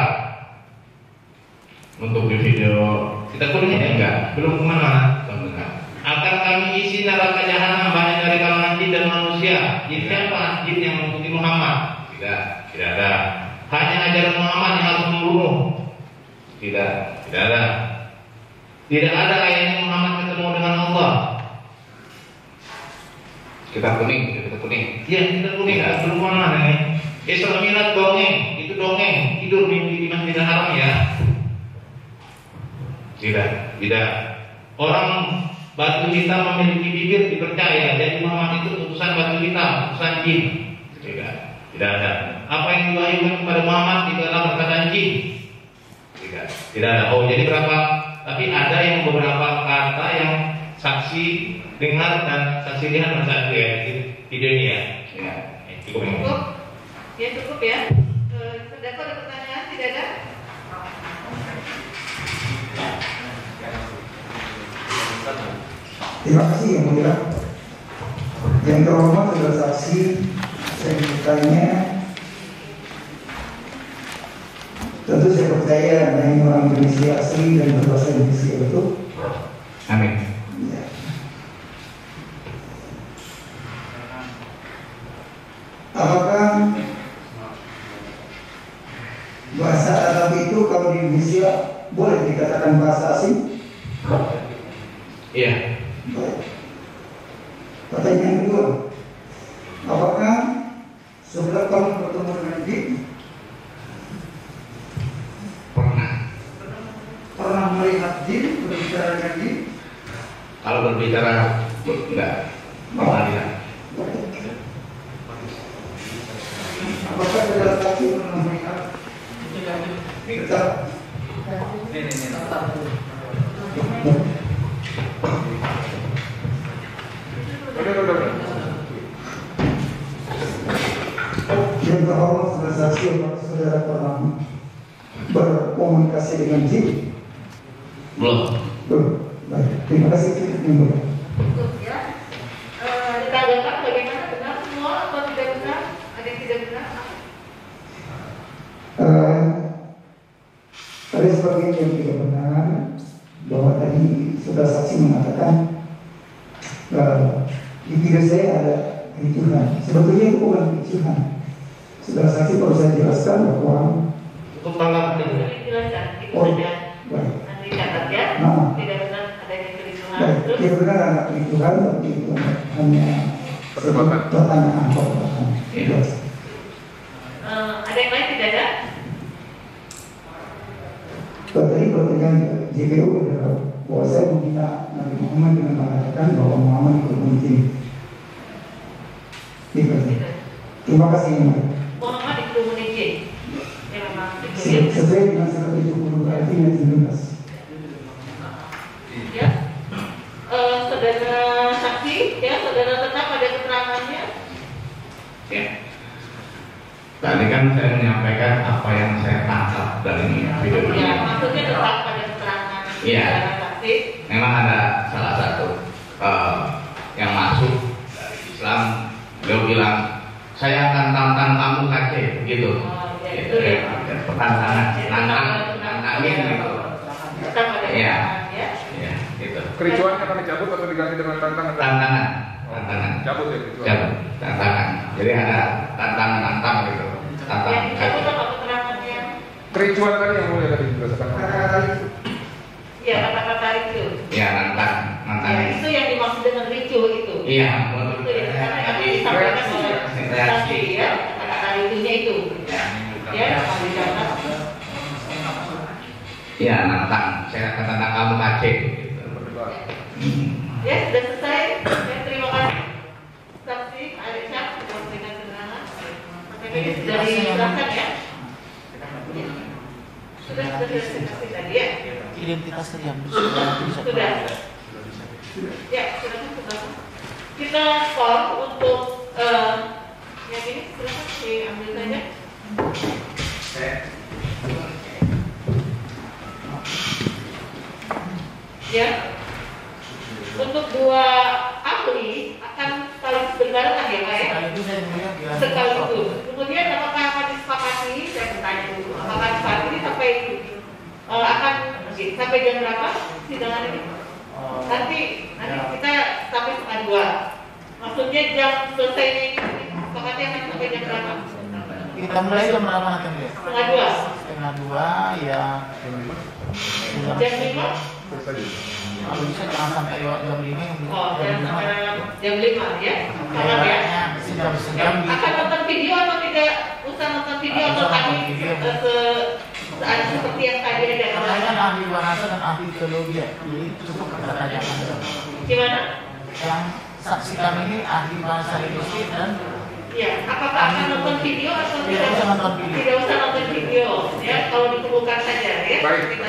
Untuk di video kita kuning enggak, belum kemana-mana. Akan kami isi neraka jahanam banyak dari kalangan jin dan manusia. Jin siapa? Jin yang mengikuti Muhammad. Tidak ada. Hanya ajaran Muhammad yang harus membunuh. Tidak ada. Tidak ada ayatnya Muhammad ketemu dengan Allah. Kita kuning. Iya, kita kuning. Belum mana nih? Islamilat dongeng, itu dongeng. Tidur mimpi di Masjidil Haram ya. Tidak. Orang batu hitam memiliki bibir dipercaya. Jadi Muhammad itu utusan batu hitam, utusan jin. Tidak ada. Apa yang diwahyukan kepada Muhammad itu adalah perkataan jin. Tidak ada. Oh, jadi berapa? Tapi ada yang beberapa kata yang saksi dengar dan saksi lihat bersatu ya di video ini ya. Cukup. Ya cukup ya. Terdakwa ada pertanyaan? Tidak ada? Terima kasih Yang Mulia. Yang terhormat adalah saksi, saya bertanya. Tentu saya percaya Anda orang Indonesia asli dan berbahasa Indonesia, betul? Amin. Ya. Apakah bahasa Arab itu kalau di Indonesia boleh dikatakan bahasa asing? Iya. Baik. Pertanyaan kedua, apakah sebelum kamu bertemu dengan jin pernah melihat jin berbicara enggak pengadilan. Apakah saudara saksi pernah melihat yang terhormat saudara saksi, apakah saudara pernah berkomunikasi dengan Jim? Belum. Baik, terima kasih. Cukup ya. Kita dengar bagaimana, benar semua atau tidak benar? Ada yang tidak benar? Ada sebagian yang tidak benar, bahwa tadi saudara saksi mengatakan di video saya ada kericuhan. Sebetulnya itu bukan kericuhan. Saudara saksi perlu saya jelaskan bahwa Cukup tanggapan itu. Jelaskan, itu Oh, saja. baik. Nanti catat ya. Nah. Tidak benar adanya kericuhan. Baik, Terus tidak benar ada kericuhan, tapi itu hanya pertanyaan perdebatan. Iya. ada yang lain tidak ada? Tadi pertanyaan JPU adalah bahwa saya menghina Nabi Muhammad dengan mengatakan bahwa Muhammad ikut memimpin. Terima kasih. Muhammad itu memimpin. Ya memang itu ya. Sesuai dengan 170 ayat 19. Ya. Saudara saksi, ya saudara tetap ada keterangannya. Ya. Tadi kan saya menyampaikan apa yang saya tangkap dari video ini. Ya, maksudnya tetap pada keterangan Iya. saudara saksi. Memang ada salah satu yang masuk dari Islam, beliau bilang saya akan tantang kamu KC, begitu. Itu ya, nantangin gitu. Tetap ada Iya. keterangan ya. Ya, gitu. Kericuannya akan dicabut atau diganti dengan tantangan? Tantangan. Cabut ya kericuan. Cabut. Tantangan. Jadi ada tantangan gitu. Yang Tantangan. dicabut apa keterangannya? Kericuan tadi yang mulia tadi berdasarkan Kata-kata itu. Ya kata-kata itu. Ya, nantang. Ya, itu yang dimaksud dengan ricu itu. Iya, Itu ya, karena yang tadi disampaikan oleh reaksi. saksi ya, kata-kata ritunya itu. Ya, Ya, yang dicatat. ya nantang. Saya akan tantang kamu KC. Gitu. Ya, sudah selesai. Ya, terima kasih. Saksi Aisyah sudah memberikan keterangan. Ini sudah dijelaskan ya. Sudah kasih tadi ya. Identitas yang Sudah. Ya, sudah. Kita skor untuk yang ini silakan diambil saja. Ya. Untuk dua ahli akan saling berbarengan ya Pak ya. Sekaligus. Kemudian apakah akan disepakati? Saya bertanya dulu. Apakah saat ini sampai akan sampai jam berapa sidangan ini? Nanti kita sampai 1:30. Maksudnya jam selesainya ini sepakatnya akan sampai jam berapa? Kita mulai jam berapa nanti? 1:30. 1:30 ya. Jam 5? Kalau bisa jangan sampai jam 5. Oh, jangan sampai jam 5 ya. Sama ya. Sejam gitu. Akan nonton video atau tidak usah nonton video atau tadi seperti yang tadi ada. Saya kan ahli bahasa dan ahli teologi ya. Jadi cukup kita tanyakan. Gimana? Yang saksi kami ini ahli bahasa linguistik dan Ya, apakah akan nonton video atau tidak usah nonton video. Tidak usah nonton video, ya. Kalau ditemukan saja, ya. Baik. Kita